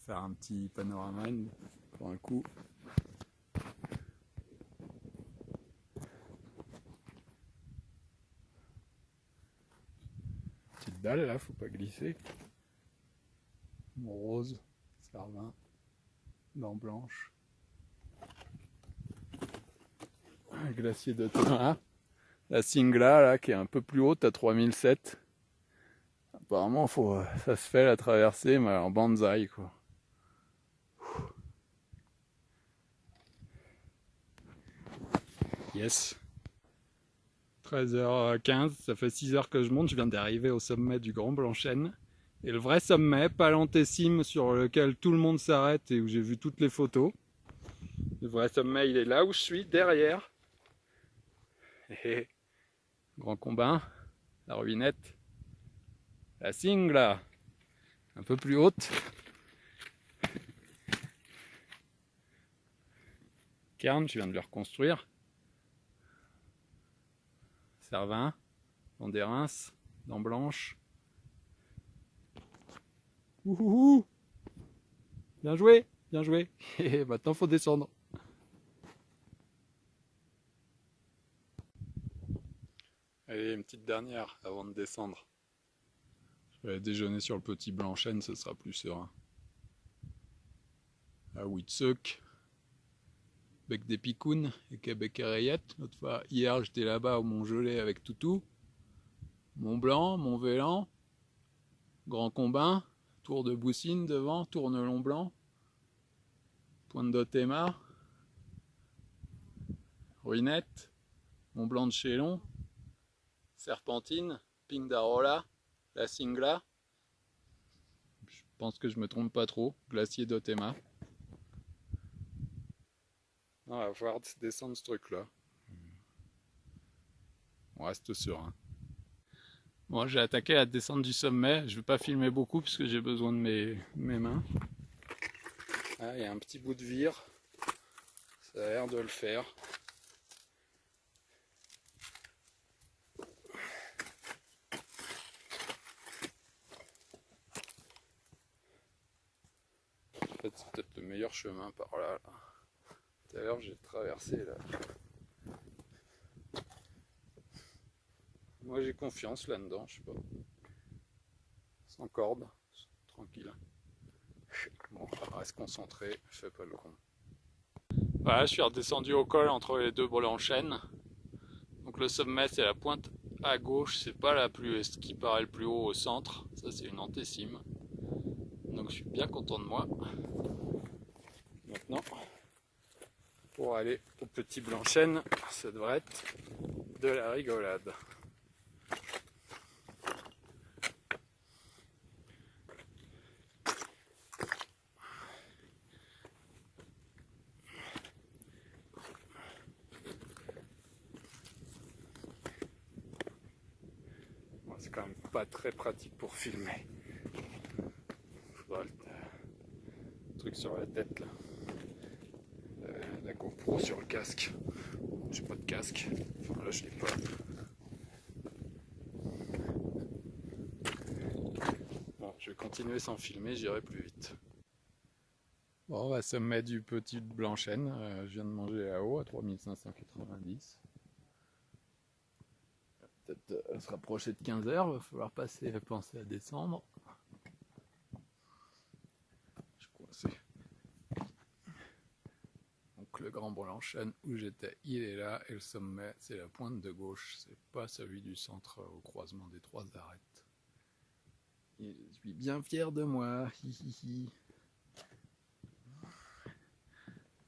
[SPEAKER 1] Faire un petit panorama pour un coup. Petite dalle là, faut pas glisser. Montrose, Cervin, Dents Blanches. Un glacier de Thomas. La Singla là qui est un peu plus haute à 3007. Apparemment ça se fait la traversée mais en bonsaï quoi. Yes. 13h15, ça fait 6h que je monte, je viens d'arriver au sommet du Grand Blanchêne. Et le vrai sommet, pas l'antécime sur lequel tout le monde s'arrête et où j'ai vu toutes les photos. Le vrai sommet il est là où je suis, derrière. Et Grand Combin, la Ruinette, la Singla, un peu plus haute. Cairn, je viens de le reconstruire. Cervin, Dents d'Erins, Dents Blanches. Ouhouhou! Bien joué, bien joué. Et maintenant faut descendre. Allez, une petite dernière avant de descendre. Je vais déjeuner sur le petit Blanchêne, ce sera plus serein. À Witsuk, Bec des Picounes et Québec et Rayette. L'autre fois, hier j'étais là-bas au Mont Gelé avec Toutou. Mont Blanc, Mont Vélan, Grand Combin, Tour de Boussine devant, Tournelon Blanc, Pointe d'Otema, Ruinette, Mont Blanc de Chéllon, Serpentine, Ping d'Arola, la Singla. Je pense que je me trompe pas trop, glacier d'Otema. On va falloir descendre ce truc là. On reste serein. Bon, j'ai attaqué la descente du sommet. Je ne vais pas filmer beaucoup parce que j'ai besoin de mes mains. Ah, il y a un petit bout de vire. Ça a l'air de le faire. En fait, c'est peut-être le meilleur chemin par là. Tout à l'heure, j'ai traversé là. Moi, j'ai confiance là-dedans, je sais pas. Sans corde, tranquille. Bon, on reste concentré, je fais pas le con. Voilà, je suis redescendu au col entre les deux Blanchênes. Donc le sommet, c'est la pointe à gauche, c'est pas ce qui paraît le plus haut au centre. Ça, c'est une antécime. Donc je suis bien content de moi. Maintenant, pour aller au Petit Blanchêne, ça devrait être de la rigolade. Bon, c'est quand même pas très pratique pour filmer. Faudra le truc sur la tête là. La GoPro sur le casque. J'ai pas de casque. Enfin là je l'ai pas. Bon, je vais continuer sans filmer, j'irai plus vite. Bon, on va sommet du Petit Blanchêne. Je viens de manger là-haut à 3590. Peut-être se rapprocher de 15h, il va falloir penser à descendre. Je suis coincé. Donc le Grand Blanchêne où j'étais, il est là, et le sommet, c'est la pointe de gauche, c'est pas celui du centre au croisement des trois arêtes. Et je suis bien fier de moi, hihihi.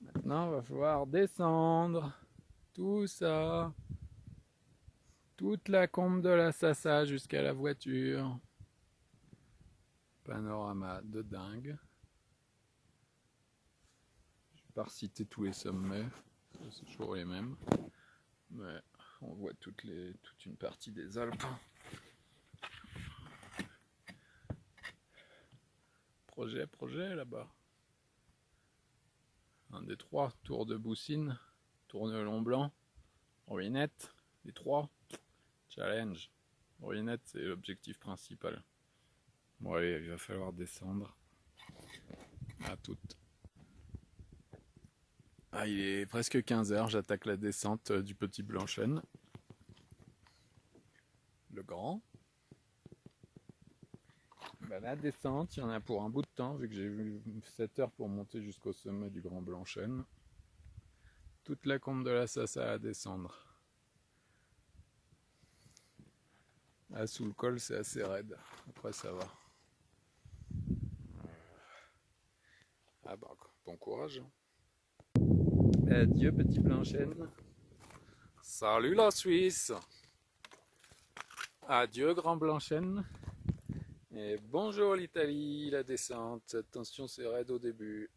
[SPEAKER 1] Maintenant, il va falloir descendre tout ça, toute la combe de la Sassa jusqu'à la voiture. Panorama de dingue. Je vais pas reciter tous les sommets, c'est toujours les mêmes, mais on voit toute une partie des Alpes. Projet là-bas. Un des trois, Tour de Boussine, Tourne-Long Blanc, Ruinette, les trois, challenge. Ruinette, c'est l'objectif principal. Bon allez, il va falloir descendre. À toutes. Ah, il est presque 15h, j'attaque la descente du Petit Blanchêne. Le grand. Ben, la descente, il y en a pour un bout de temps, vu que j'ai eu 7 heures pour monter jusqu'au sommet du Grand Blanchêne. Toute la combe de la Sassa à descendre. Là, sous le col, c'est assez raide. Après, ça va. Ah bah, bon courage. Adieu, Petit Blanchêne. Salut la Suisse. Adieu, Grand Blanchêne. Et bonjour l'Italie, la descente. Attention, c'est raide au début.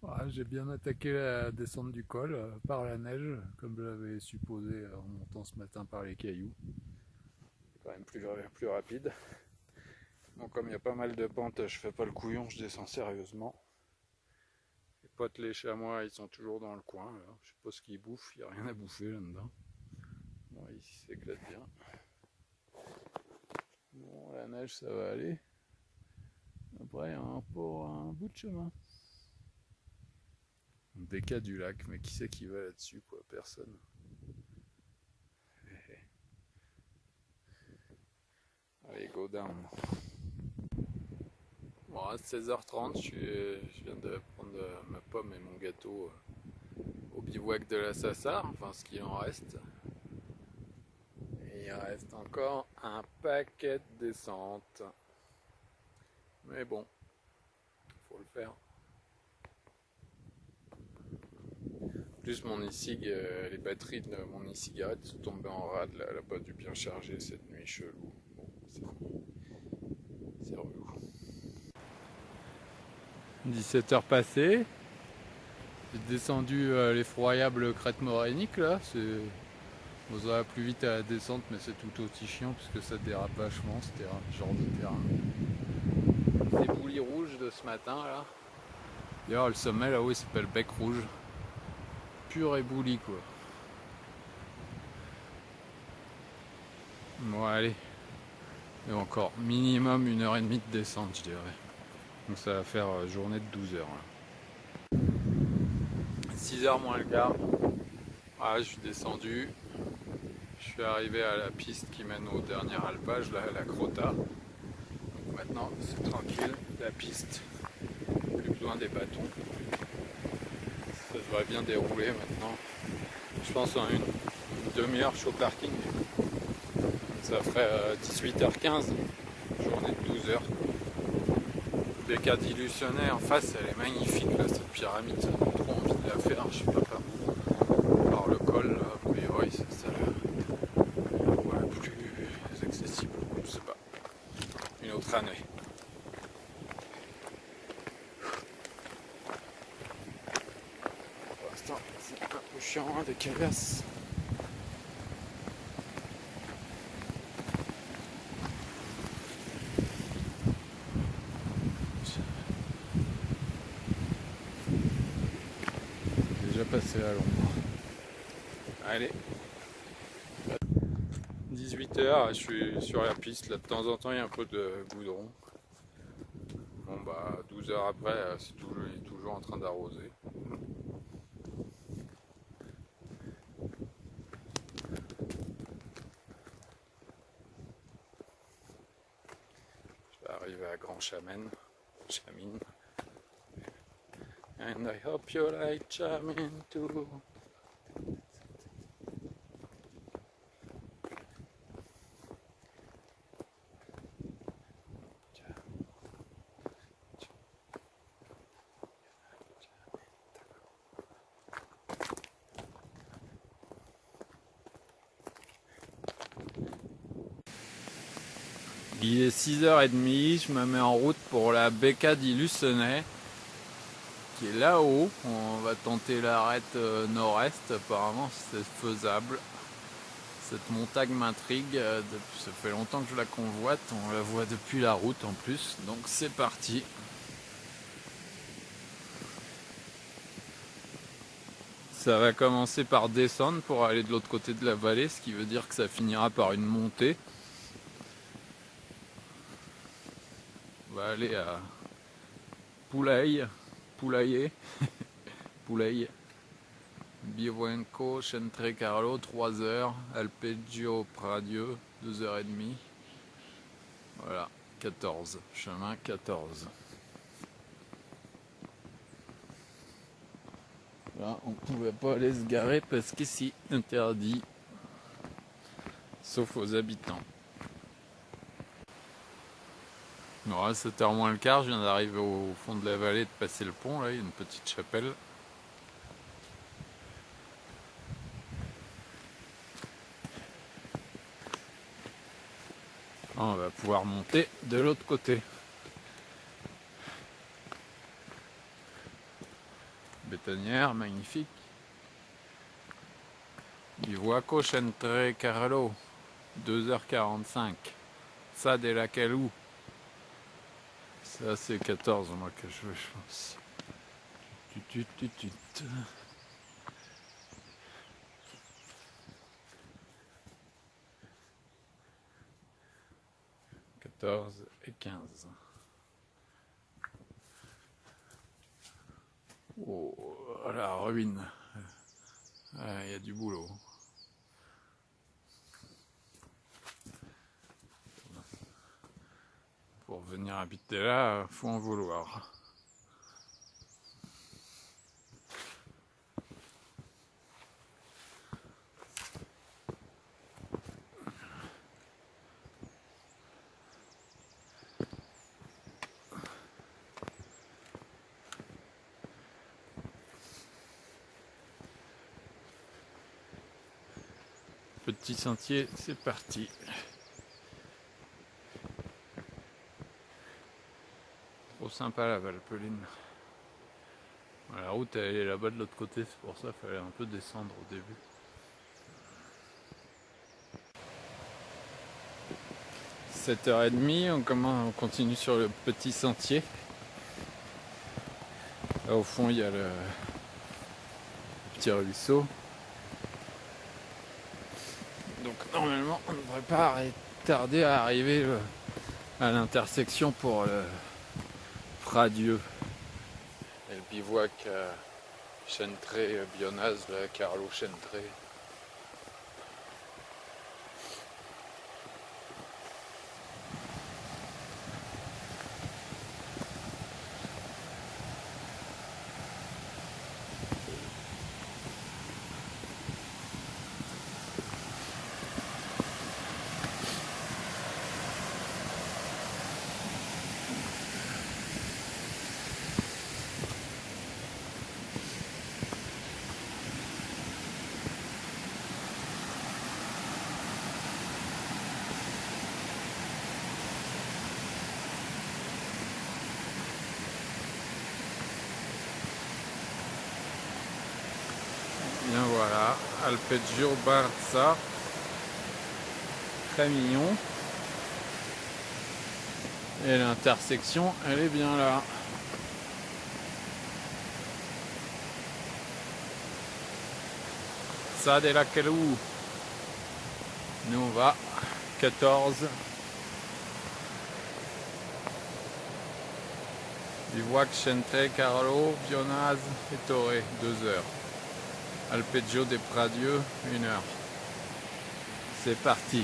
[SPEAKER 1] Voilà, j'ai bien attaqué la descente du col par la neige, comme je l'avais supposé en montant ce matin par les cailloux. C'est quand même plus rapide. Bon, comme il y a pas mal de pentes, je fais pas le couillon, je descends sérieusement. Les potes, les chamois, ils sont toujours dans le coin. Là. Je sais pas ce qu'ils bouffent, il n'y a rien à bouffer là-dedans. Bon, ils s'éclatent bien. Bon, la neige, ça va aller. Après, il y a un bout de chemin. Des cas du lac, mais qui c'est qui va là-dessus, quoi? Personne. Allez, go down. Bon, à 16h30, je viens de prendre ma pomme et mon gâteau au bivouac de la Sassa, enfin ce qu'il en reste. Et il reste encore un paquet de descentes. Mais bon, faut le faire. En plus, mon e-cig, les batteries de mon e-cigarette sont tombées en rade. Elle n'a pas dû bien charger cette nuit, chelou. Bon, c'est relou. 17h passées. J'ai descendu l'effroyable crête morainique là. Bon, ça va plus vite à la descente, mais c'est tout aussi chiant puisque ça dérape vachement ce genre de terrain. Ces boulis rouges de ce matin là. D'ailleurs, le sommet là-haut il s'appelle Bec Rouge. Pur ébouli quoi. Bon allez, et encore minimum 1h30 de descente je dirais. Donc ça va faire journée de 12 heures. 6h moins le quart. Ah, je suis descendu. Je suis arrivé à la piste qui mène au dernier alpage, là, à la Crota. Donc maintenant c'est tranquille, la piste. Plus besoin des bâtons. Ça devrait bien dérouler maintenant. Je pense en demi-heure, je suis au parking. Ça ferait 18h15, journée de 12 heures. Bécade Illusionnaire en face, elle est magnifique là, cette pyramide. J'ai trop envie de la faire, je sais pas par le col là, mais oui, ça ouais, plus accessible, je sais pas. Une autre année. Pour l'instant, c'est pas plus chiant hein, des caillasses. Déjà passé à l'ombre. Allez. 18h, je suis sur la piste, là de temps en temps il y a un peu de goudron. Bon bah 12 heures après, il est toujours en train d'arroser. Je vais arriver à Grand Chamine. And I hope you like Chamine too. Il est 6h30, je me mets en route pour la Bécade Illusionnaire qui est là-haut. On va tenter l'arête nord-est, apparemment c'est faisable. Cette montagne m'intrigue, ça fait longtemps que je la convoite, on la voit depuis la route en plus, donc c'est parti. Ça va commencer par descendre pour aller de l'autre côté de la vallée, ce qui veut dire que ça finira par une montée. On va aller à Poulaille, Biovenco, Centre Carlo, 3 heures, Alpeggio Pradio, 2h30. Voilà, 14, chemin 14. Là, on pouvait pas aller se garer parce qu'ici, interdit, sauf aux habitants. Bon, 7h moins le quart, je viens d'arriver au fond de la vallée, de passer le pont, là, il y a une petite chapelle. On va pouvoir monter de l'autre côté. Bétonnière, magnifique. Bivouaco Centre Carlo, 2h45. Ça de la Calou. Ça c'est 14 moi que je veux, je pense. 14 et 15. Oh, la ruine. Il y a du boulot. Pour venir habiter là, faut en vouloir. Petit sentier, c'est parti. Trop sympa la Valpeline. La route elle est là-bas de l'autre côté, c'est pour ça qu'il fallait un peu descendre au début. « 7h30, on continue sur le petit sentier. Là au fond il y a le petit ruisseau. Donc normalement on ne devrait pas tarder à arriver à l'intersection pour le Pradieu. Et le bivouac Centre Bionaz, là, Carlo Centre. Voilà, Alpeggio Barza. Très mignon. Et l'intersection, elle est bien là. Ça della Calou. Nous on va 14. Bivouac, Centre, Carlo, Bionaz et Torre, 2 heures. Alpeggio des Pradieux, 1 heure. C'est parti.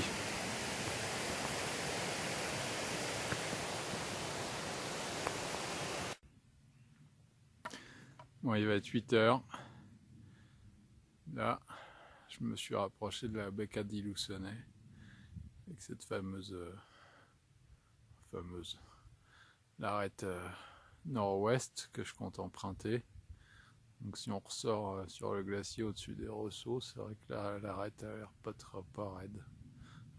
[SPEAKER 1] Bon, il va être 8 heures. Là, je me suis rapproché de la Becca di Lucenay avec cette fameuse l'arête nord-ouest que je compte emprunter. Donc si on ressort sur le glacier au-dessus des Ressauts, c'est vrai que l'arête a l'air pas raide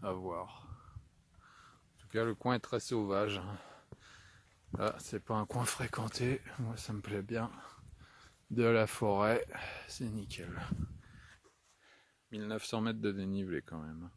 [SPEAKER 1] à voir. En tout cas, le coin est très sauvage. Là, c'est pas un coin fréquenté, moi ça me plaît bien. De la forêt, c'est nickel. 1900 mètres de dénivelé quand même.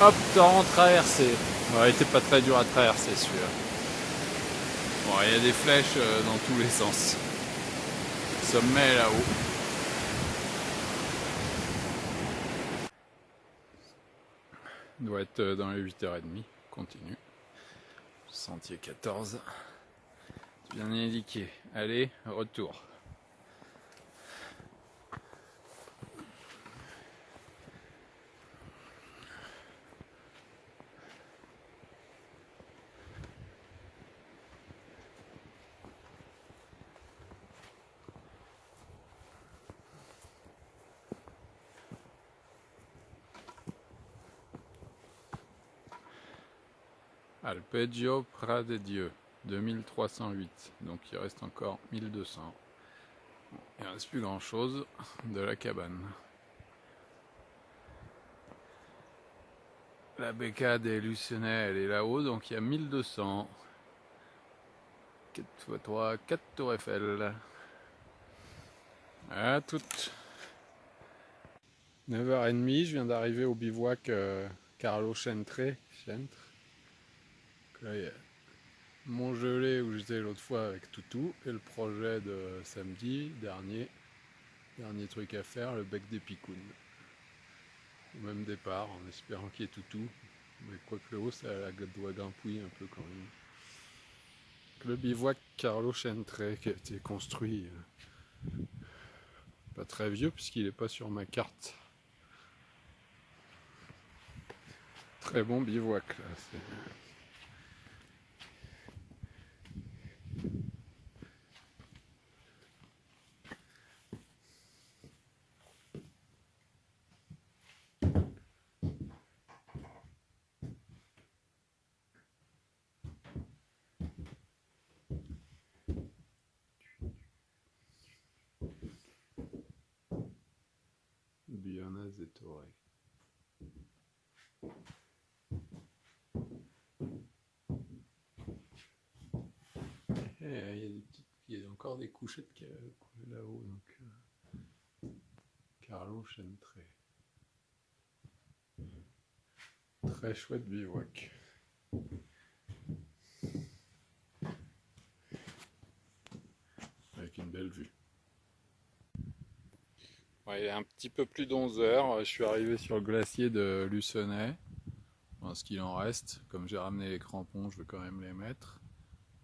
[SPEAKER 1] Hop, torrent traversé. Ouais, il était pas très dur à traverser celui-là. Bon, il y a des flèches dans tous les sens. Le sommet est là-haut. Il doit être dans les 8h30. Continue. Sentier 14. Bien indiqué. Allez, retour. Alpeggio Pradedieu, 2308, donc il reste encore 1200. Il ne reste plus grand chose de la cabane. La Becca des Lucenay, elle est là-haut, donc il y a 1200. 4x3, 4 tours Eiffel. À toutes. 9h30, je viens d'arriver au bivouac Carlo Centre. Là, il y a Montgelé où j'étais l'autre fois avec Toutou et le projet de samedi dernier truc à faire, le bec des Picounes. Au même départ, en espérant qu'il y ait Toutou, mais quoique le haut, ça doit grimpouiller un peu quand même. Le bivouac Carlo Centre qui a été construit pas très vieux puisqu'il n'est pas sur ma carte. Très bon bivouac là. Bionaz et Torre. Il y a encore des couchettes là-haut, donc Carlo Centre. Très chouette bivouac. Avec une belle vue. Ouais, il est un petit peu plus d'11h, je suis arrivé sur le glacier de Lucenay. Enfin, ce qu'il en reste, comme j'ai ramené les crampons, je vais quand même les mettre.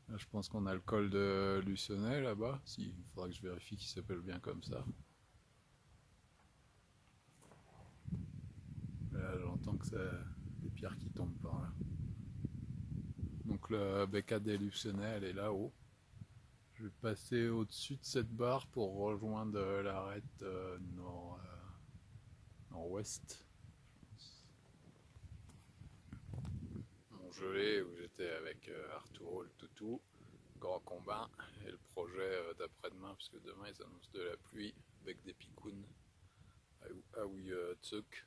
[SPEAKER 1] Là, je pense qu'on a le col de Lucenay là-bas. Il faudra que je vérifie qu'il s'appelle bien comme ça. Là, j'entends que c'est des pierres qui tombent par là. Donc le Becca des Lucenay, elle est là-haut. Je vais passer au-dessus de cette barre pour rejoindre l'arête nord-ouest. Mon gelé où j'étais avec Arturo le toutou, grand combat, et le projet d'après-demain, parce que demain ils annoncent de la pluie avec des picounes. Ah oui, tsuk.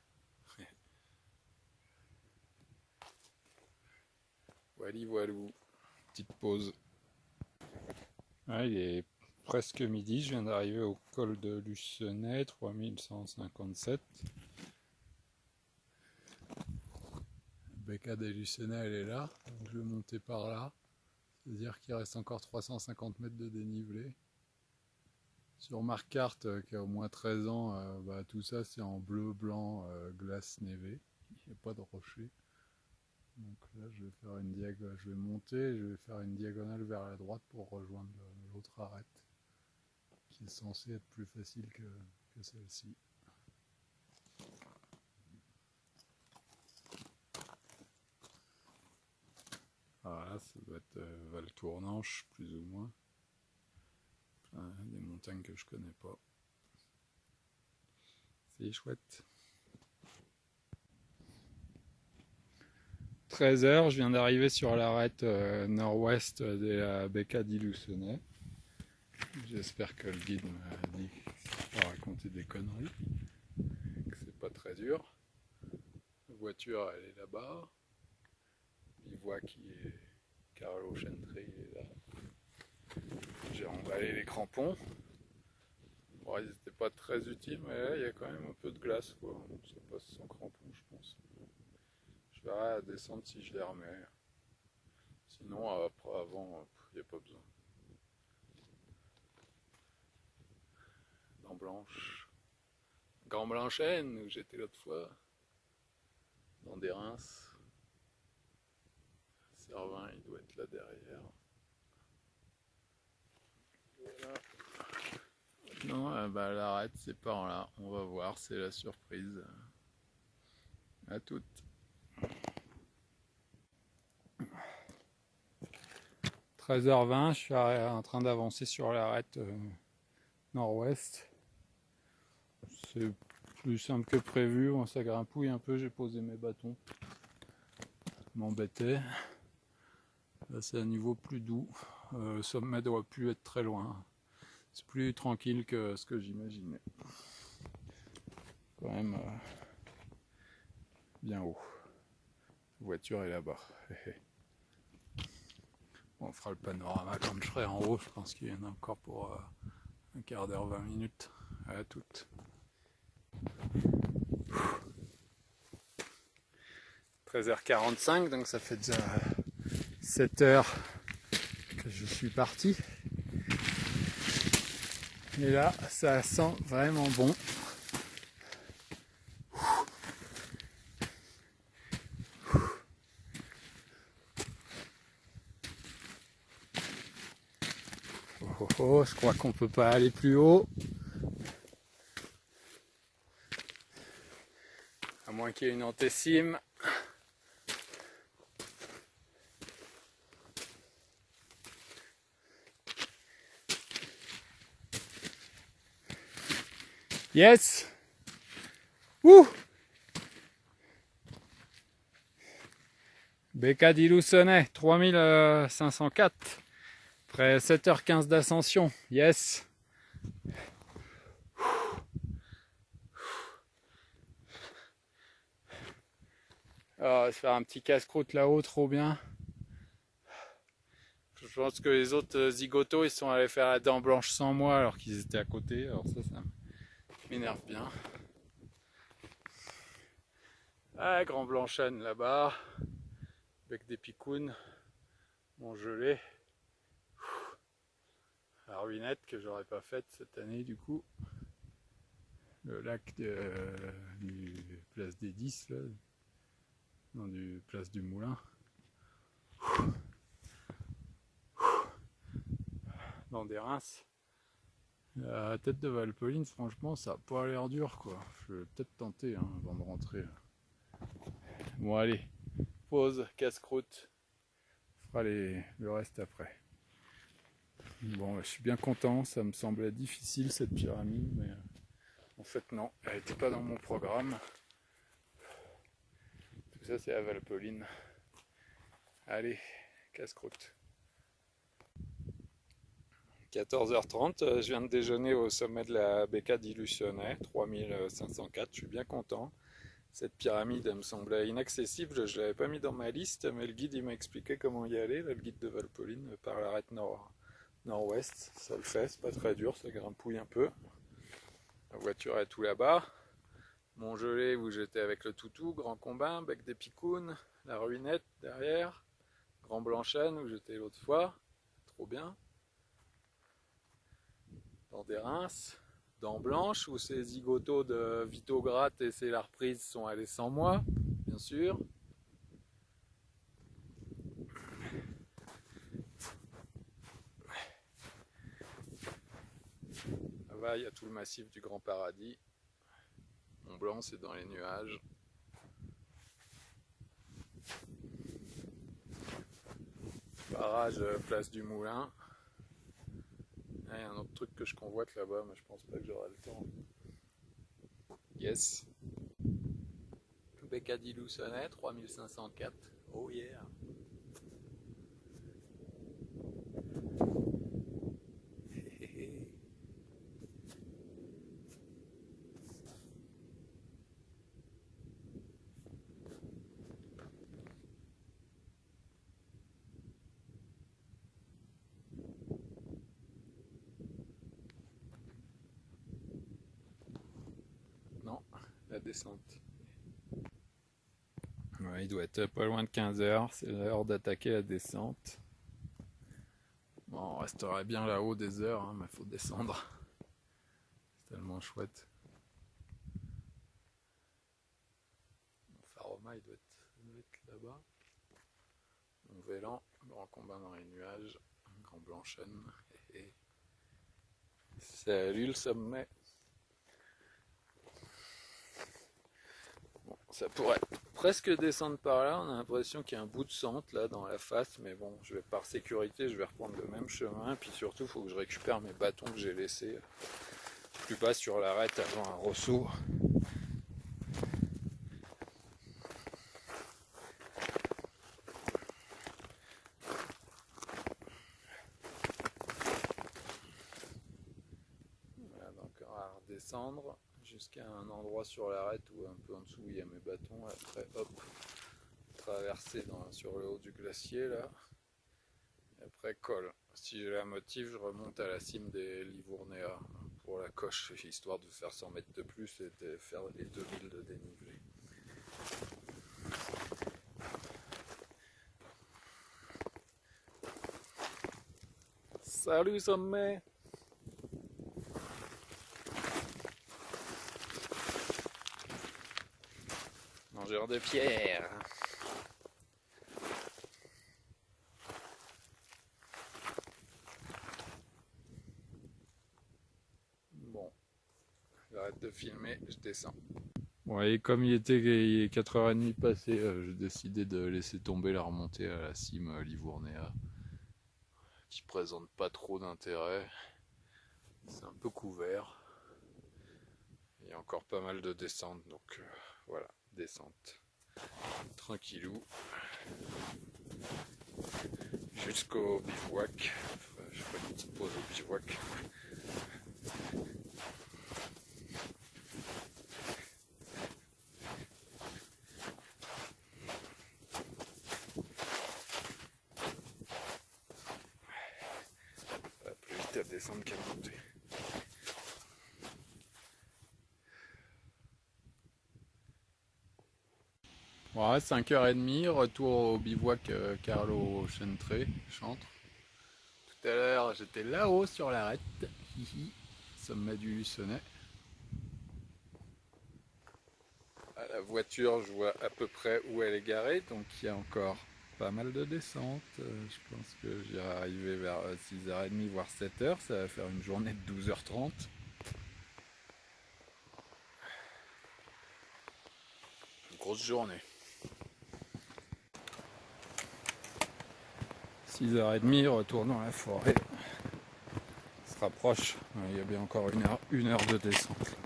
[SPEAKER 1] Wally voilou, petite pause. Ah, il est presque midi, je viens d'arriver au col de Lucenay, 3157. Becca des Lucenay, elle est là, donc je vais monter par là. C'est-à-dire qu'il reste encore 350 mètres de dénivelé. Sur ma carte, qui a au moins 13 ans, tout ça c'est en bleu, blanc, glace névée. Il n'y a pas de rocher. Donc là je vais faire une diagonale, je vais monter, je vais faire une diagonale vers la droite pour rejoindre l'autre arête, qui est censée être plus facile que celle-ci. Voilà, ça doit être Val Tournanche, plus ou moins. Des montagnes que je connais pas. C'est chouette. 13h, je viens d'arriver sur l'arête nord-ouest de la Becca di Lucenay. J'espère que le guide m'a dit que c'est pas raconter des conneries, que c'est pas très dur. La voiture elle est là-bas. Il voit qui est Carlo Chentry est là. J'ai emballé les crampons. Bon, ils n'étaient pas très utiles, mais là il y a quand même un peu de glace quoi. Ça passe sans crampons je pense. Je verrai à descendre si je les remets. Sinon après avant il n'y a pas besoin. Dents blanches. Grand Blanchène où j'étais l'autre fois. Dans des Reims. Servin il doit être là derrière. Voilà. Non, l'arête c'est par là, on va voir, c'est la surprise. À toutes. 13h20, je suis en train d'avancer sur l'arête nord-ouest. C'est plus simple que prévu, ça grimpouille un peu, j'ai posé mes bâtons. M'embêtait. Là c'est un niveau plus doux, le sommet doit plus être très loin. C'est plus tranquille que ce que j'imaginais. Quand même bien haut. La voiture est là-bas. Bon, on fera le panorama quand je serai en haut, je pense qu'il y en a encore pour un quart d'heure, 20 minutes. À toutes. 13h45, donc ça fait déjà 7 heures que je suis parti. Et là, ça sent vraiment bon. Oh, je crois qu'on peut pas aller plus haut. À moins qu'il y ait une antécime. Yes! Ouh! Becca di Lucenay, 3504. Après 7h15 d'ascension. Yes! Oh, on va se faire un petit casse-croûte là-haut, trop bien. Je pense que les autres zigotos, ils sont allés faire la dent blanche sans moi alors qu'ils étaient à côté. Alors ça m'énerve bien. Ah, Grand Blanchène là-bas, avec des picounes, mon gelé. La ruinette que j'aurais pas faite cette année du coup. Le lac du place des 10 là. Non, du place du Moulin. Dans des Reims. La tête de Valpoline, franchement, ça n'a pas l'air dur quoi. Je vais peut-être tenter avant de rentrer. Bon, allez, pause, casse-croûte. On fera le reste après. Bon, je suis bien content, ça me semblait difficile cette pyramide, mais en fait non, elle n'était pas dans mon programme. Tout ça c'est à Valpoline. Allez, casse-croûte. 14h30, je viens de déjeuner au sommet de la Becca d'Illusionnet, 3504, je suis bien content. Cette pyramide, elle me semblait inaccessible, je ne l'avais pas mis dans ma liste, mais le guide il m'a expliqué comment y aller, le guide de Valpoline, par l'arête nord-ouest, ça le fait, c'est pas très dur, ça grimpouille un peu. La voiture est tout là-bas. Montgelé où j'étais avec le toutou, Grand Combin, Bec des Picounes, la Ruinette derrière, Grand Blanchêne où j'étais l'autre fois, trop bien. Dans des Reims, Dents Blanches où ces zigotos de Vito Gratte et c'est la reprise sont allés sans moi, bien sûr. Là-bas il y a tout le massif du Grand Paradis. Mont Blanc c'est dans les nuages. Barrage place du Moulin. Il y a un autre truc que je convoite là-bas, mais je pense pas que j'aurai le temps. Yes. Becca d'Illusionnet, 3504. Oh yeah. Non, la descente. Ouais, il doit être pas loin de 15h, c'est l'heure d'attaquer la descente. Bon, on resterait bien là-haut des heures, hein, mais il faut descendre. C'est tellement chouette. Faroma, il doit être là-bas. Mon Vélan, Grand Combin dans les nuages, Grand Blanchêne. Salut le sommet. Bon, ça pourrait presque descendre par là, on a l'impression qu'il y a un bout de centre là dans la face, mais bon, je vais par sécurité, je vais reprendre le même chemin, puis surtout il faut que je récupère mes bâtons que j'ai laissés plus bas sur l'arête avant un ressaut. Voilà, donc on va redescendre jusqu'à un endroit sur l'arête où un peu en dessous il y a mes bâtons, après hop, traverser sur le haut du glacier là, et après colle. Si j'ai la motive, je remonte à la cime des Livournéas pour la coche, histoire de faire 100 mètres de plus et de faire les 2000 de dénivelé. Salut sommet! Mangeur de pierre! Bon, j'arrête de filmer, je descends. Bon, et comme il était 4h30 passé, j'ai décidé de laisser tomber la remontée à la cime Livournéa, qui présente pas trop d'intérêt. C'est un peu couvert. Il y a encore pas mal de descentes, donc voilà, descente. Tranquillou. Jusqu'au bivouac. Enfin, je ferai une petite pause au bivouac. Ça va plus vite à descendre qu'à monter. Voilà, 5h30, retour au bivouac Carlo Chantre. Tout à l'heure, j'étais là-haut sur l'arête, sommet du Lucenay. À la voiture, je vois à peu près où elle est garée, donc il y a encore pas mal de descentes. Je pense que j'irai arriver vers 6h30, voire 7h. Ça va faire une journée de 12h30. Une grosse journée. 6h30, retour dans la forêt. rapproche. Il y a bien encore une heure de descente.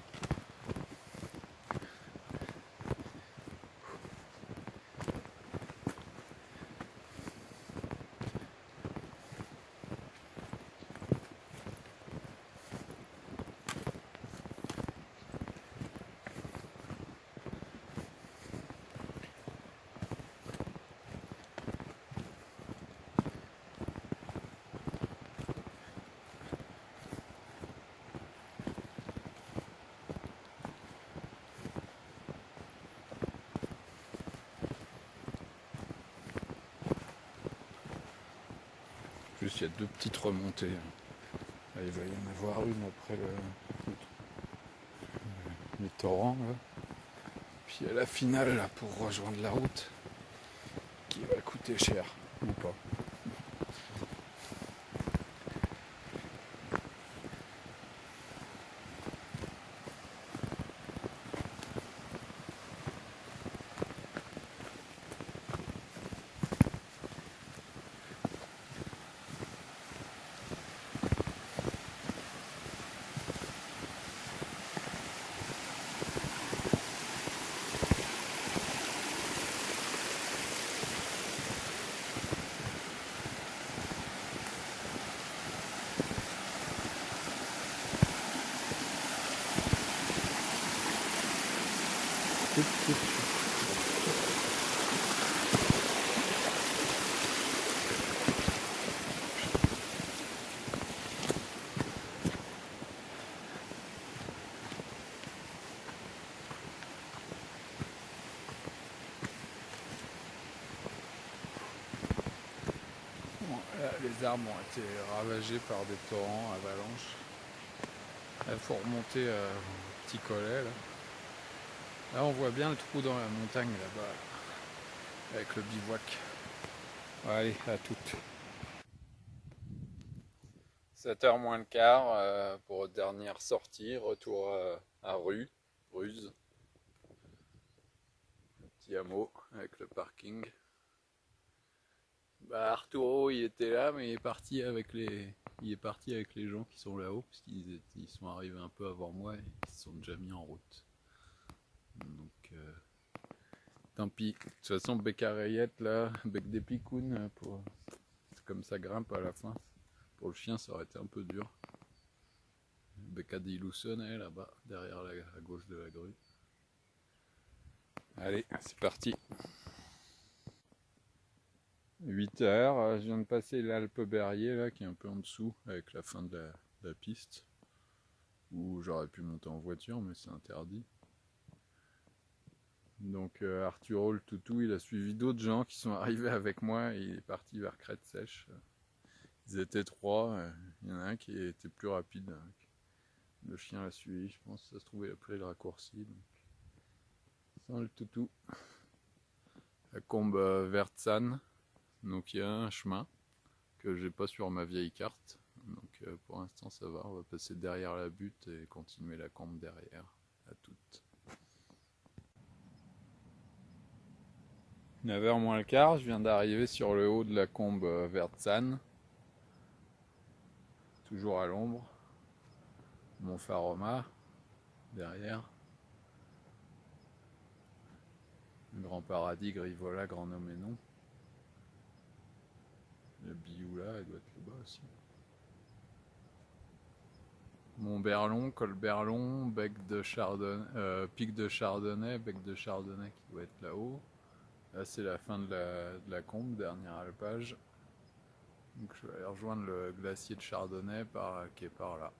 [SPEAKER 1] Plus il y a deux petites remontées. Là, il va y en avoir une après les torrents. Là. Puis il y a la finale là, pour rejoindre la route qui va coûter cher ou pas. Les arbres ont été ravagés par des torrents, avalanches. Il faut remonter au petit collet. Là, on voit bien le trou dans la montagne là-bas, avec le bivouac. Allez, à toutes. 7h moins le quart pour dernière sortie, retour à Ruse. Petit hameau avec le parking. Arturo il était là mais il est parti avec les gens qui sont là-haut parce qu'ils sont arrivés un peu avant moi et ils se sont déjà mis en route. Donc tant pis. De toute façon Beccarayette là, bec des picounes comme ça grimpe à la fin. Pour le chien ça aurait été un peu dur. Becca di Lussone là-bas, derrière à gauche de la grue. Allez, c'est parti. 8h, je viens de passer l'Alpe Berrier là, qui est un peu en dessous, avec la fin de la piste, où j'aurais pu monter en voiture, mais c'est interdit. Donc Arturo le toutou, il a suivi d'autres gens qui sont arrivés avec moi, et il est parti vers Crête Sèche. Ils étaient 3, il y en a un qui était plus rapide, le chien l'a suivi, je pense, ça se trouvait, il a pris le raccourci. Donc. Sans le toutou. La combe Vertzane. Donc il y a un chemin que j'ai pas sur ma vieille carte. Donc pour l'instant ça va, on va passer derrière la butte et continuer la combe derrière. À toutes. 9h moins le quart, je viens d'arriver sur le haut de la combe Vertzane. Toujours à l'ombre. Mont Faroma derrière. Le Grand Paradis, Grivola, Grand Noménon. Le Bioula, elle doit être là-bas aussi. Mont Berlon, col Berlon, pic de Chardonnay, bec de Chardonnay qui doit être là-haut. Là c'est la fin de la combe, dernier alpage. Donc je vais aller rejoindre le glacier de Chardonnay qui est par là.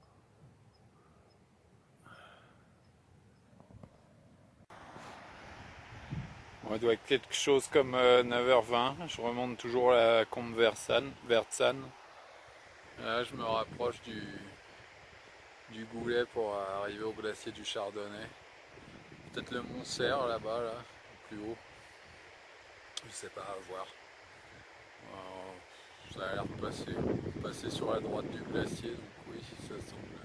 [SPEAKER 1] On doit être quelque chose comme 9h20. Je remonte toujours la combe Vertzane. Là je me rapproche du Goulet pour arriver au glacier du Chardonnay. Peut-être le Mont Serre là-bas, là, plus haut. Je sais pas, à voir. Ça a l'air de passer sur la droite du glacier, donc oui, ça semble.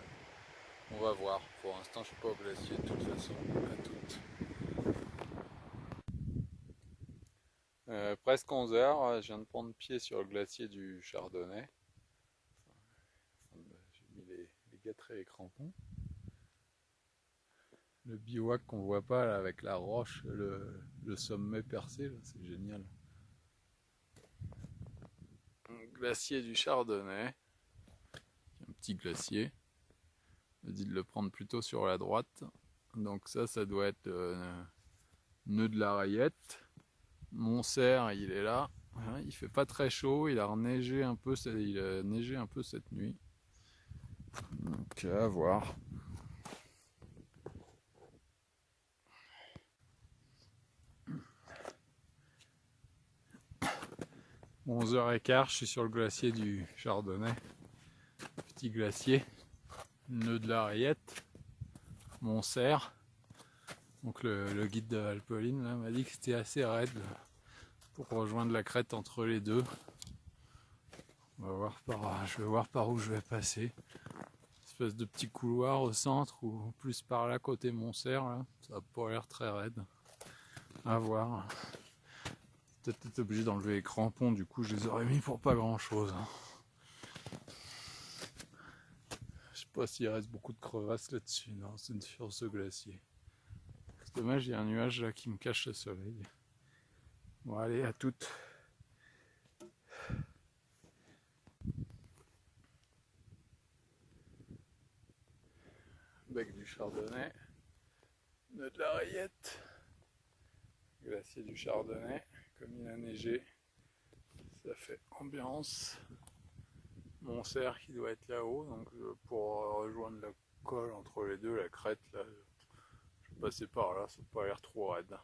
[SPEAKER 1] On va voir. Pour l'instant, je suis pas au glacier de toute façon. À toutes. Presque 11h, je viens de prendre pied sur le glacier du Chardonnay. J'ai mis montrer les crampons. Le bivouac qu'on voit pas là, avec la roche, le sommet percé, c'est génial. Glacier du Chardonnay, un petit glacier. On a dit de le prendre plutôt sur la droite. Donc ça doit être nœud de la Rayette. Montserre, il est là. Il fait pas très chaud, il a neigé un peu cette nuit. Donc à voir. 11h15, je suis sur le glacier du Chardonnay. Petit glacier, nœud de la Rayette, Montserre. Donc le guide de Valpoline m'a dit que c'était assez raide pour rejoindre la crête entre les deux. Je vais voir par où je vais passer. Une espèce de petit couloir au centre ou plus par là côté Montserre. Là. Ça n'a pas l'air très raide. À voir. Peut-être obligé d'enlever les crampons, du coup je les aurais mis pour pas grand chose. Je sais pas s'il reste beaucoup de crevasses là-dessus, non, c'est sur ce glacier. C'est dommage, il y a un nuage là qui me cache le soleil. Bon allez, à toutes. Bec du Chardonnay, nœud de la Rayette, glacier du Chardonnay, comme il a neigé, ça fait ambiance. Montserre qui doit être là-haut, donc pour rejoindre le col entre les deux, la crête, là, je vais passer par là, ça n'a pas l'air trop raide. Ça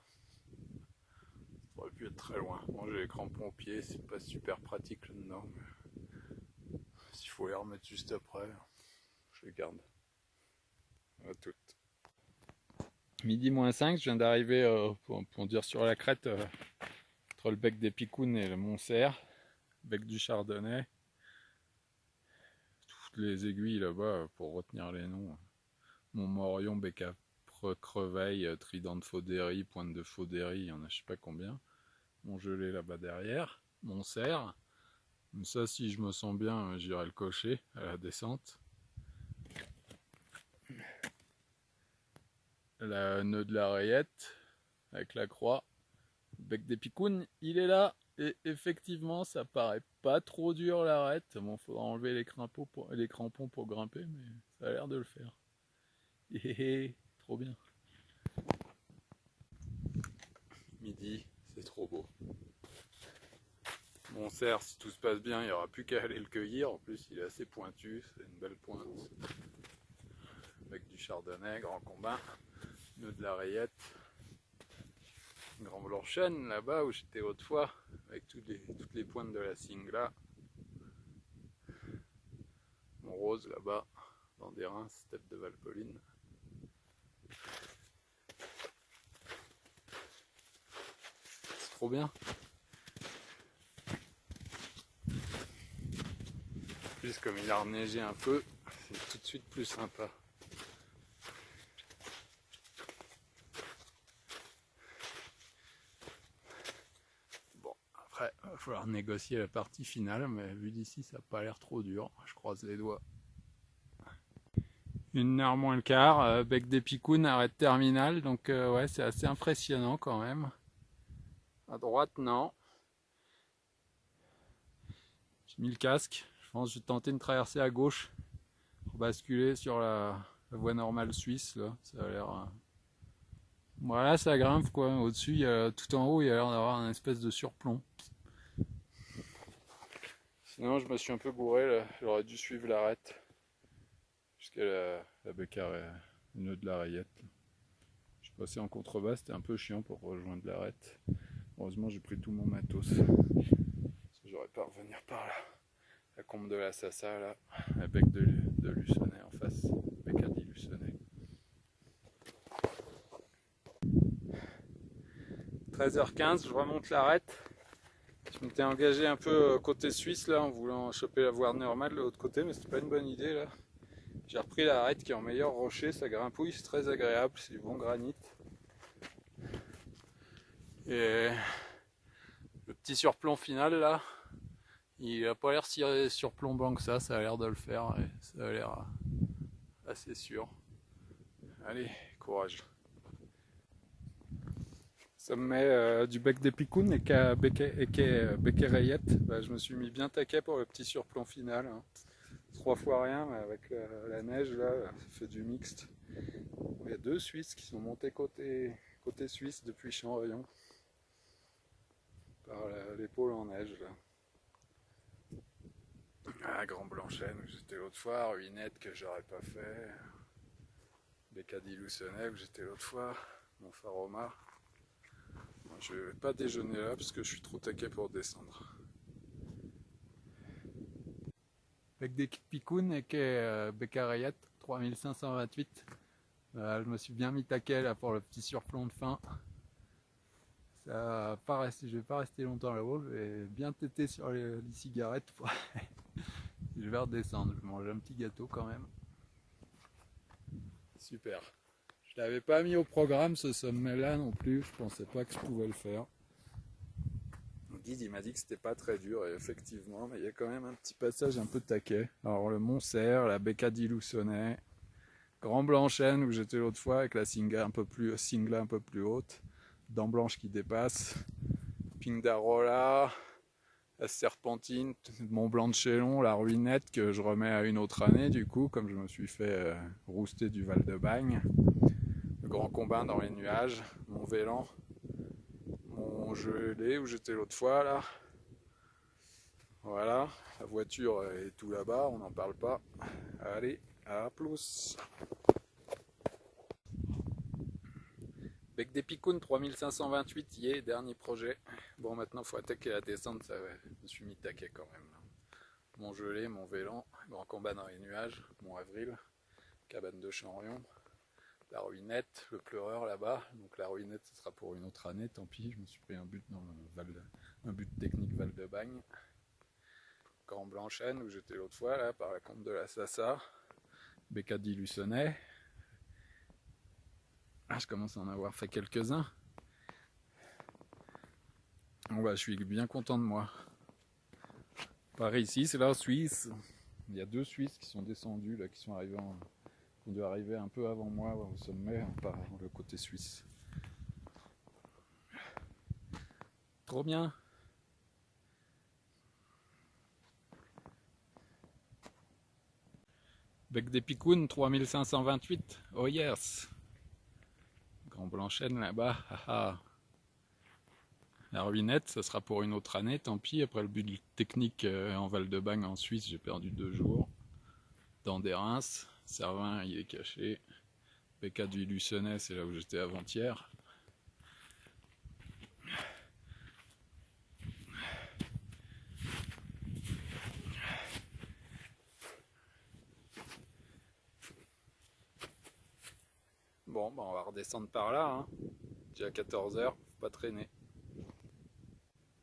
[SPEAKER 1] aurait pu être très loin. Bon, j'ai les crampons aux pieds, c'est pas super pratique là-dedans, mais s'il faut les remettre juste après, je les garde. À toutes. Midi moins 5, je viens d'arriver pour dire sur la crête entre le bec des Picounes et le Montserre, bec du Chardonnay. Toutes les aiguilles là-bas pour retenir les noms. Montmorion, bec à creveille, trident de Faudéry, pointe de Faudéry, il y en a je sais pas combien. Montgelé là-bas derrière, Montserre. Comme ça, si je me sens bien, j'irai le cocher à la descente. La nœud de la Rayette avec la croix. Bec des Picounes, il est là. Et effectivement, ça paraît pas trop dur l'arête. Bon, faudra enlever les crampons pour grimper, mais ça a l'air de le faire. Trop bien. Midi, c'est trop beau. Montserre, si tout se passe bien, il n'y aura plus qu'à aller le cueillir. En plus, il est assez pointu, c'est une belle pointe. Bec du Chardonnay, grand combat. Nœud de la Rayette. Grand Blanchêne, là-bas où j'étais autrefois, avec toutes les pointes de la Singla. Montrose, là-bas, dans des Reims, steppe de Valpoline. C'est trop bien. En plus, comme il a reneigé un peu, c'est tout de suite plus sympa. Après, il va falloir négocier la partie finale, mais vu d'ici, ça n'a pas l'air trop dur. Je croise les doigts. 1h moins le quart, bec des Picounes, arrêt terminal, donc ouais, c'est assez impressionnant quand même. À droite, non. J'ai mis le casque, je pense que je vais tenter de traverser à gauche pour basculer sur la voie normale suisse, là, ça a l'air... Voilà, ça grimpe quoi, au-dessus, tout en haut, il y a l'air d'avoir un espèce de surplomb. Sinon, je me suis un peu bourré, là. J'aurais dû suivre l'arête jusqu'à la Bécarre, le nœud de la Rayette. Je suis passé en contrebas, c'était un peu chiant pour rejoindre l'arête. Heureusement, j'ai pris tout mon matos. J'aurais pas à revenir par là. La combe de la Sassa, là, la bec de Lucenay en face, Bécadie Lucenay. 13h15, je remonte l'arête. Je m'étais engagé un peu côté suisse là en voulant choper la voie normale de l'autre côté, mais c'était pas une bonne idée là. J'ai repris l'arête qui est en meilleur rocher, ça grimpouille, c'est très agréable, c'est du bon granit. Et le petit surplomb final là, il a pas l'air si surplombant que ça a l'air de le faire, et ça a l'air ça c'est sûr. Allez, courage. Sommet du bec des Picounes et Becquerayette, je me suis mis bien taquet pour le petit surplomb final. Hein. 3 fois rien, mais avec la neige là, ça fait du mixte. Il y a 2 Suisses qui sont montés côté suisse depuis Champ-Rayon par l'épaule en neige là. Ah, Grand Blanchêne où j'étais l'autre fois, Ruinette que j'aurais pas fait, Bécadie-Lucenay où j'étais l'autre fois, Montfaromar. Moi, je vais pas déjeuner là parce que je suis trop taquet pour descendre. Bec des Picounes et Becquerayette 3528. Je me suis bien mis taquet là pour le petit surplomb de fin. Ça va pas rester, je vais pas rester longtemps là-haut, je vais bien téter sur les cigarettes. Je vais redescendre, je mange un petit gâteau quand même. Super. Je l'avais pas mis au programme ce sommet là non plus, je pensais pas que je pouvais le faire. Le guide il m'a dit que c'était pas très dur et effectivement, mais il y a quand même un petit passage un peu taquet. Alors le Mont-Cerf, la Bécadie-Lucenay, Grand Blanchêne où j'étais l'autre fois avec la Singla un peu plus haute, Dents Blanches qui dépasse, Pingdarola, la Serpentine, Mont Blanc de Chélon, la Ruinette que je remets à une autre année du coup, comme je me suis fait rouster du Val de Bagne, le Grand Combin dans les nuages, Mont Vélan, Mont Gelé où j'étais l'autre fois là. Voilà, la voiture est tout là-bas, on n'en parle pas. Allez, à plus. Bec des Picounes 3528, y est, dernier projet. Bon, maintenant il faut attaquer la descente, ça va. Je me suis mis taquet quand même. Mont Gelé, Mont Vélan, Grand Combat dans les nuages, Mont Avril, cabane de Champion, la Ruinette, le pleureur là-bas. Donc la Ruinette, ce sera pour une autre année, tant pis. Je me suis pris un but dans un but technique Val de Bagne. Grand Blanchêne où j'étais l'autre fois là par la combe de la Sassa. Bécadie-Lucenay. Ah, je commence à en avoir fait quelques-uns. Bon, je suis bien content de moi. Pareil ici, c'est la Suisse. Il y a 2 Suisses qui sont descendus là, qui ont dû arriver un peu avant moi au sommet, par le côté suisse. Trop bien. Bec des Picounes 3528. Oh yes. Grand Blanchêne là-bas. La Ruinette, ça sera pour une autre année, tant pis. Après le but technique en Val de Bagne en Suisse, j'ai perdu 2 jours. Dans des Reims, Servin il est caché. Bécadie-Lucenay, c'est là où j'étais avant-hier. Bon, on va redescendre par là. Hein. Déjà 14h, faut pas traîner.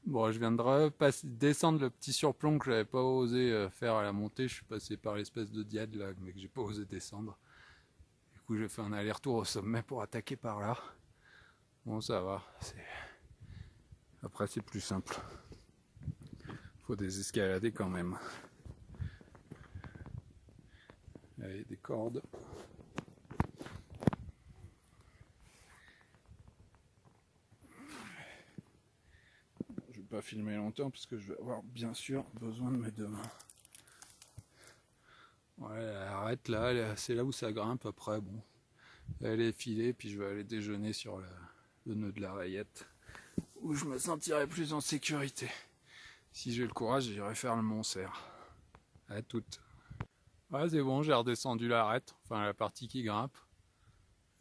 [SPEAKER 1] Bon, je viens de descendre le petit surplomb que j'avais pas osé faire à la montée. Je suis passé par l'espèce de diade là, mais que j'ai pas osé descendre. Du coup, j'ai fait un aller-retour au sommet pour attaquer par là. Bon, ça va. Après, c'est plus simple. Faut des escalader quand même. Allez, des cordes. Je vais pas filmer longtemps parce que je vais avoir bien sûr besoin de mes 2 mains. Ouais, elle arrête là, c'est là où ça grimpe après. Bon, elle est filée, puis je vais aller déjeuner sur le nœud de la Rayette où je me sentirai plus en sécurité. Si j'ai le courage, j'irai faire le Mont-Cerf. À toutes. Ouais, c'est bon, j'ai redescendu l'arête, enfin la partie qui grimpe.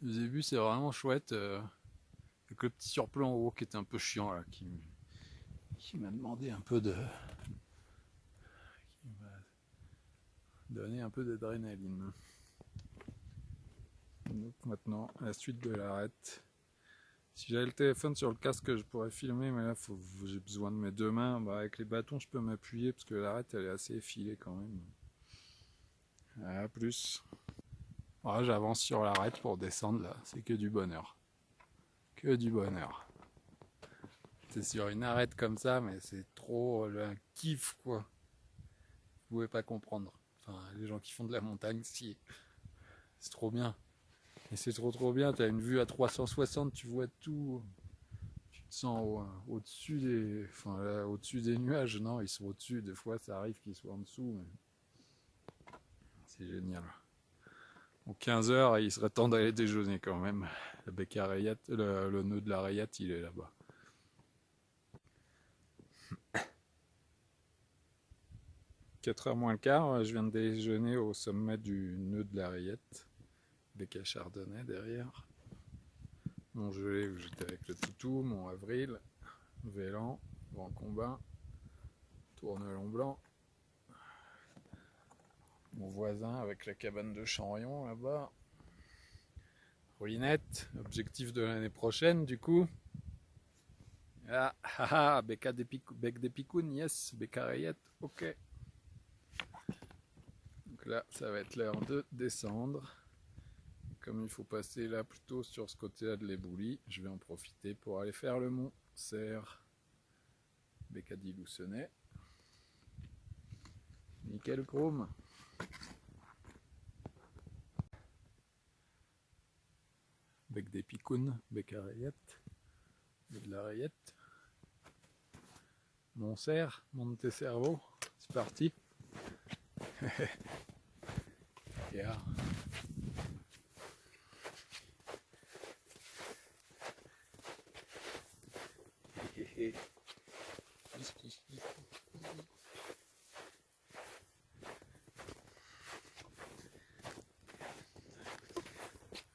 [SPEAKER 1] Au début, c'est vraiment chouette. Avec le petit surplomb en haut qui était un peu chiant là, qui m'a demandé un peu qui m'a donné un peu d'adrénaline. Donc maintenant, la suite de l'arête. Si j'avais le téléphone sur le casque, je pourrais filmer, mais là, j'ai besoin de mes 2 mains. Avec les bâtons, je peux m'appuyer parce que l'arête, elle est assez effilée quand même. À plus. Voilà, j'avance sur l'arête pour descendre là. C'est que du bonheur. Que du bonheur. C'est sur une arête comme ça, mais c'est trop un kiff quoi. Vous pouvez pas comprendre. Enfin, les gens qui font de la montagne, si. C'est trop bien. Et c'est trop bien, t'as une vue à 360, tu vois tout. Tu te sens au-dessus des. Enfin, là, au-dessus des nuages. Non, ils sont au-dessus. Des fois, ça arrive qu'ils soient en dessous. Mais c'est génial. Aux 15h, il serait temps d'aller déjeuner quand même. Le bec à rayette, le nœud de la rayette, il est là-bas. 4h moins le quart, je viens de déjeuner au sommet du nœud de la rayette. Bec à chardonnay derrière. Mon gelé où j'étais avec le toutou, mon avril, Vélan, Grand Combat, Tournelon Blanc. Mon voisin avec la cabane de Chanrion là-bas. Roulinette, objectif de l'année prochaine du coup. Bec des picounes, yes, bec à rayette, ok. Donc là, ça va être l'heure de descendre. Comme il faut passer là plutôt sur ce côté-là de l'éboulis, je vais en profiter pour aller faire le mont Serre. Bécadille Loussonnet. Nickel chrome. Bec des picounes, bec à rayette. De la rayette. Mont Serre, Monte Cervo. C'est parti. Yeah.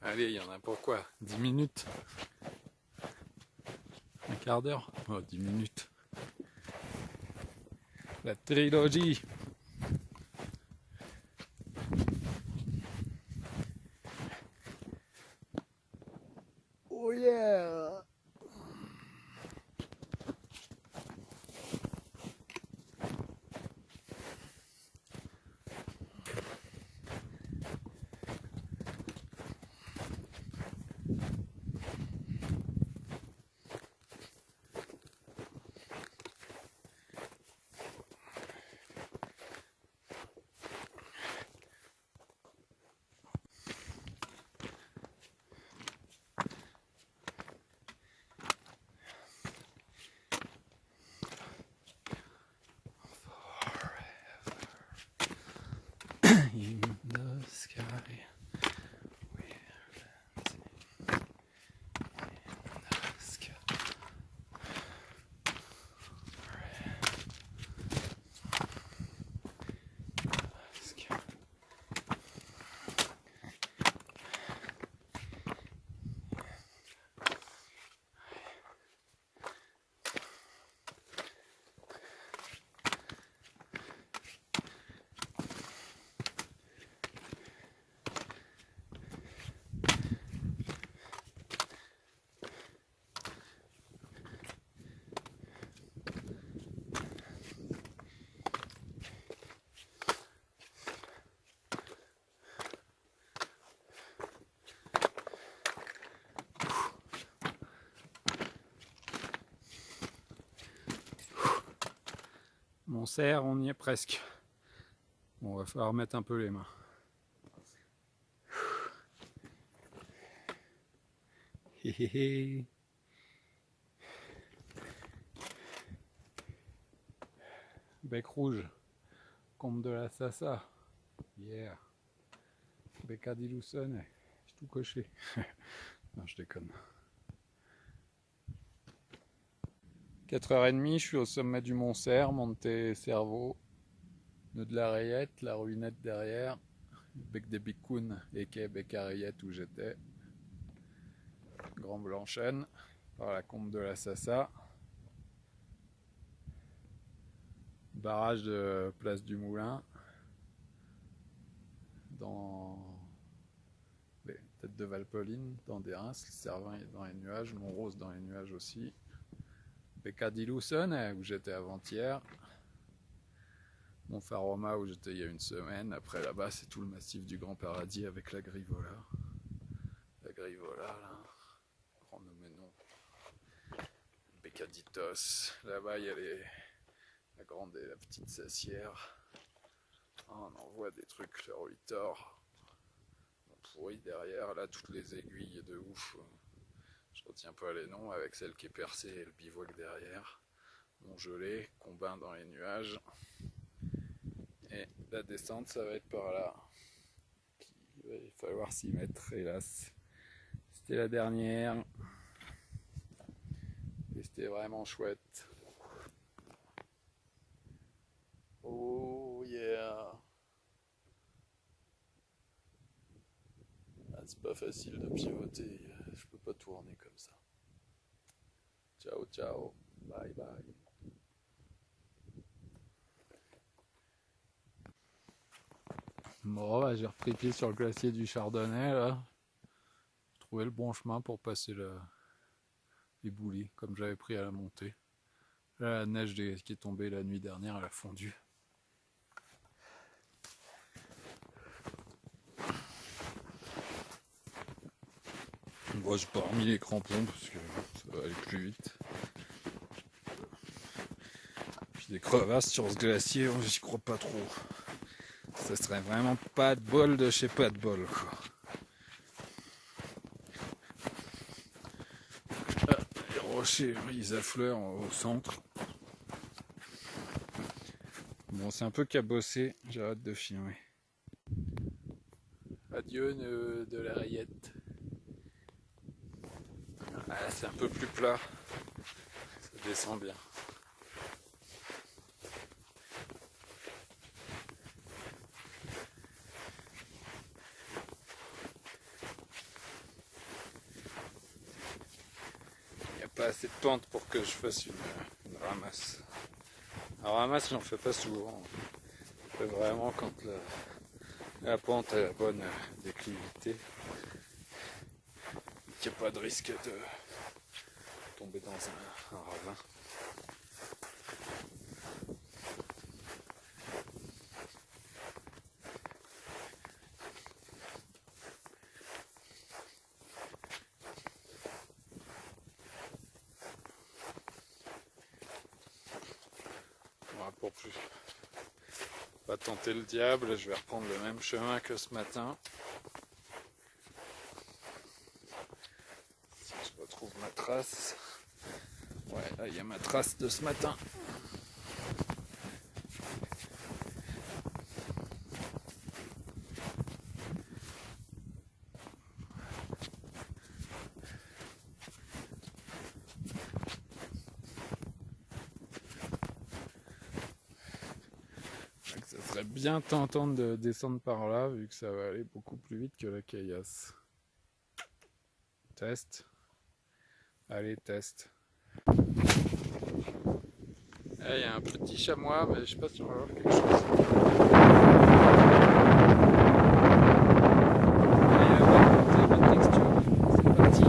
[SPEAKER 1] Allez, il y en a pour quoi? 10 minutes? Un quart d'heure? Oh, 10 minutes. La trilogie. Oh yeah! In the sky, we're dancing in the sky. Mon cerf, on y est presque. Bon, va falloir mettre un peu les mains. Héhéhé. Bec rouge, combe de la Sassa. Yeah. Bécadille Loussonnet. J'ai tout coché. Non, je déconne. 4h30, je suis au sommet du Mont Serre, Monte Cervo, nœud de la rayette, la ruinette derrière, bec des bicounes et quai bec à rayette où j'étais. Grand Blanchène, par la combe de la Sassa. Barrage de Place du Moulin, dans les têtes de Valpoline, dans des Reims, Cervin est dans les nuages, Montrose dans les nuages aussi. Bécadille Loussonnet où j'étais avant-hier. Montfaroma où j'étais il y a une semaine. Après là-bas c'est tout le massif du Grand Paradis avec la Grivola. La Grivola là, grand noménon. Bécaditos. Là-bas il y a la grande et la petite Sassière. Oh, on en voit des trucs, le Ruitor. pourri derrière, là toutes les aiguilles de ouf, je retiens pas les noms, avec celle qui est percée et le bivouac derrière, mon gelé, combat dans les nuages, et la descente ça va être par là, il va falloir s'y mettre hélas. C'était la dernière, et c'était vraiment chouette. Oh yeah! Ah, c'est pas facile de pivoter, je peux pas tourner comme ça. Ciao ciao, bye bye. Bon, j'ai repris pied sur le glacier du Chardonnay là. J'ai trouvé le bon chemin pour passer les boulis comme j'avais pris à la montée. Là, la neige qui est tombée la nuit dernière, elle a fondu. Bon, j'ai pas remis les crampons parce que ça va aller plus vite. Puis des crevasses sur ce glacier, j'y crois pas trop. Ça serait vraiment pas de bol de chez pas de bol quoi. Ah, les rochers, ils affleurent au centre. Bon, c'est un peu cabossé, j'arrête de filmer. Adieu de la rayette. Ah, c'est un peu plus plat, ça descend bien. Il n'y a pas assez de pente pour que je fasse une ramasse. La ramasse, j'en fais pas souvent. Je fais vraiment quand la pente a la bonne déclivité. Qu'il n'y a pas de risque de tomber dans un ravin. Voilà, pour plus pas tenter le diable, je vais reprendre le même chemin que ce matin. Si je retrouve ma trace. Ouais, là il y a ma trace de ce matin. Ça serait bien tentant de descendre par là vu que ça va aller beaucoup plus vite que la caillasse. Test. Allez, test. Là, il y a un petit chamois, mais je sais pas si on va voir quelque chose. Allez, on va monter notre texture. C'est parti.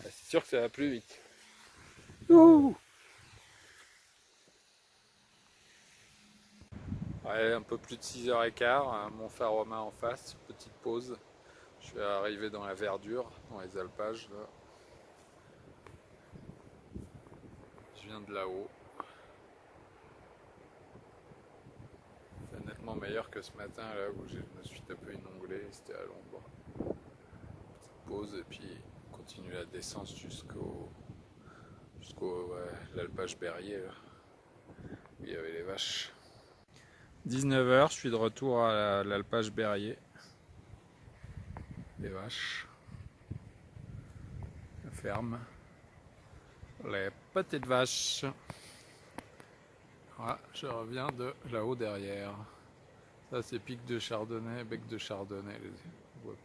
[SPEAKER 1] C'est sûr que ça va plus vite. Ouh. Ouais, un peu plus de 6h15, Montferromain en face, petite pause. Je suis arrivé dans la verdure, dans les alpages. Là. Je viens de là-haut. C'est nettement meilleur que ce matin là où je me suis tapé une onglée, c'était à l'ombre. Petite pause et puis on continue la descente jusqu'au l'alpage Berrier là, où il y avait les vaches. 19h, je suis de retour à l'alpage Berrier. Les vaches. La ferme. Les petites vaches. Voilà, je reviens de là-haut derrière. Ça c'est pic de Chardonnay, bec de Chardonnay. Voilà,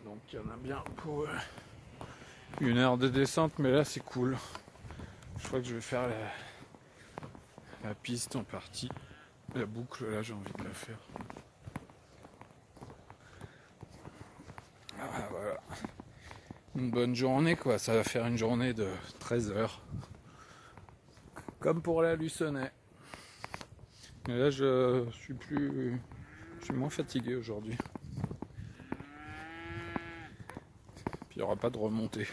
[SPEAKER 1] donc il y en a bien pour 1 heure de descente, mais là c'est cool. Je crois que je vais faire la piste en partie. La boucle là j'ai envie de la faire. Ah, voilà. Une bonne journée quoi, ça va faire une journée de 13 heures. Comme pour la Lucenay. Et là, je suis moins fatigué aujourd'hui. Puis il n'y aura pas de remontée.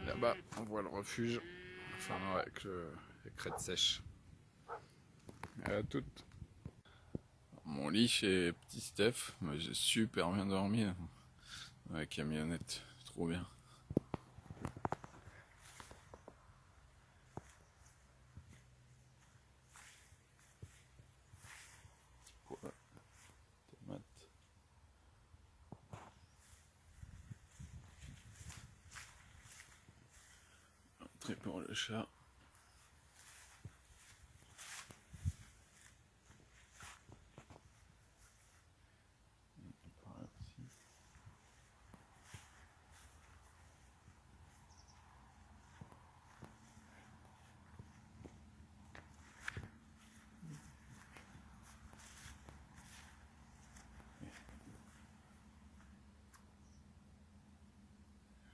[SPEAKER 1] Là-bas, on voit le refuge. Enfin, non, avec les crêtes sèches. Et à toutes. Mon lit chez Petit Steph, j'ai super bien dormi là, dans la camionnette, trop bien. Voilà, tomate. Entrée pour le chat.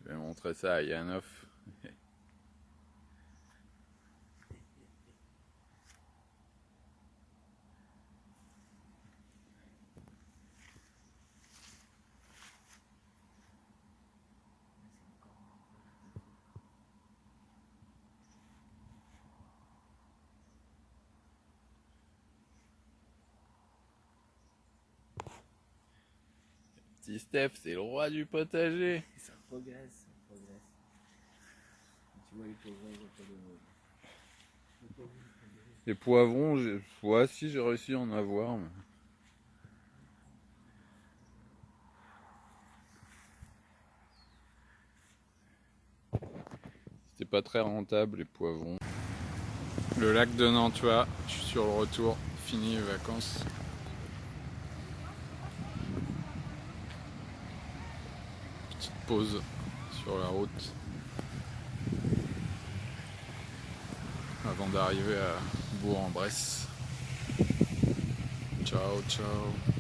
[SPEAKER 1] Je vais montrer ça à Yanov. Petit Steph, c'est le roi du potager.
[SPEAKER 2] Ça progresse, ça progresse. Tu vois, les poivrons, ils ont pas de...
[SPEAKER 1] Les poivrons, ouais, si j'ai réussi à en avoir. Mais... c'était pas très rentable les poivrons. Le lac de Nantua, je suis sur le retour, fini les vacances. Petite pause sur la route avant d'arriver à Bourg-en-Bresse. Ciao, ciao.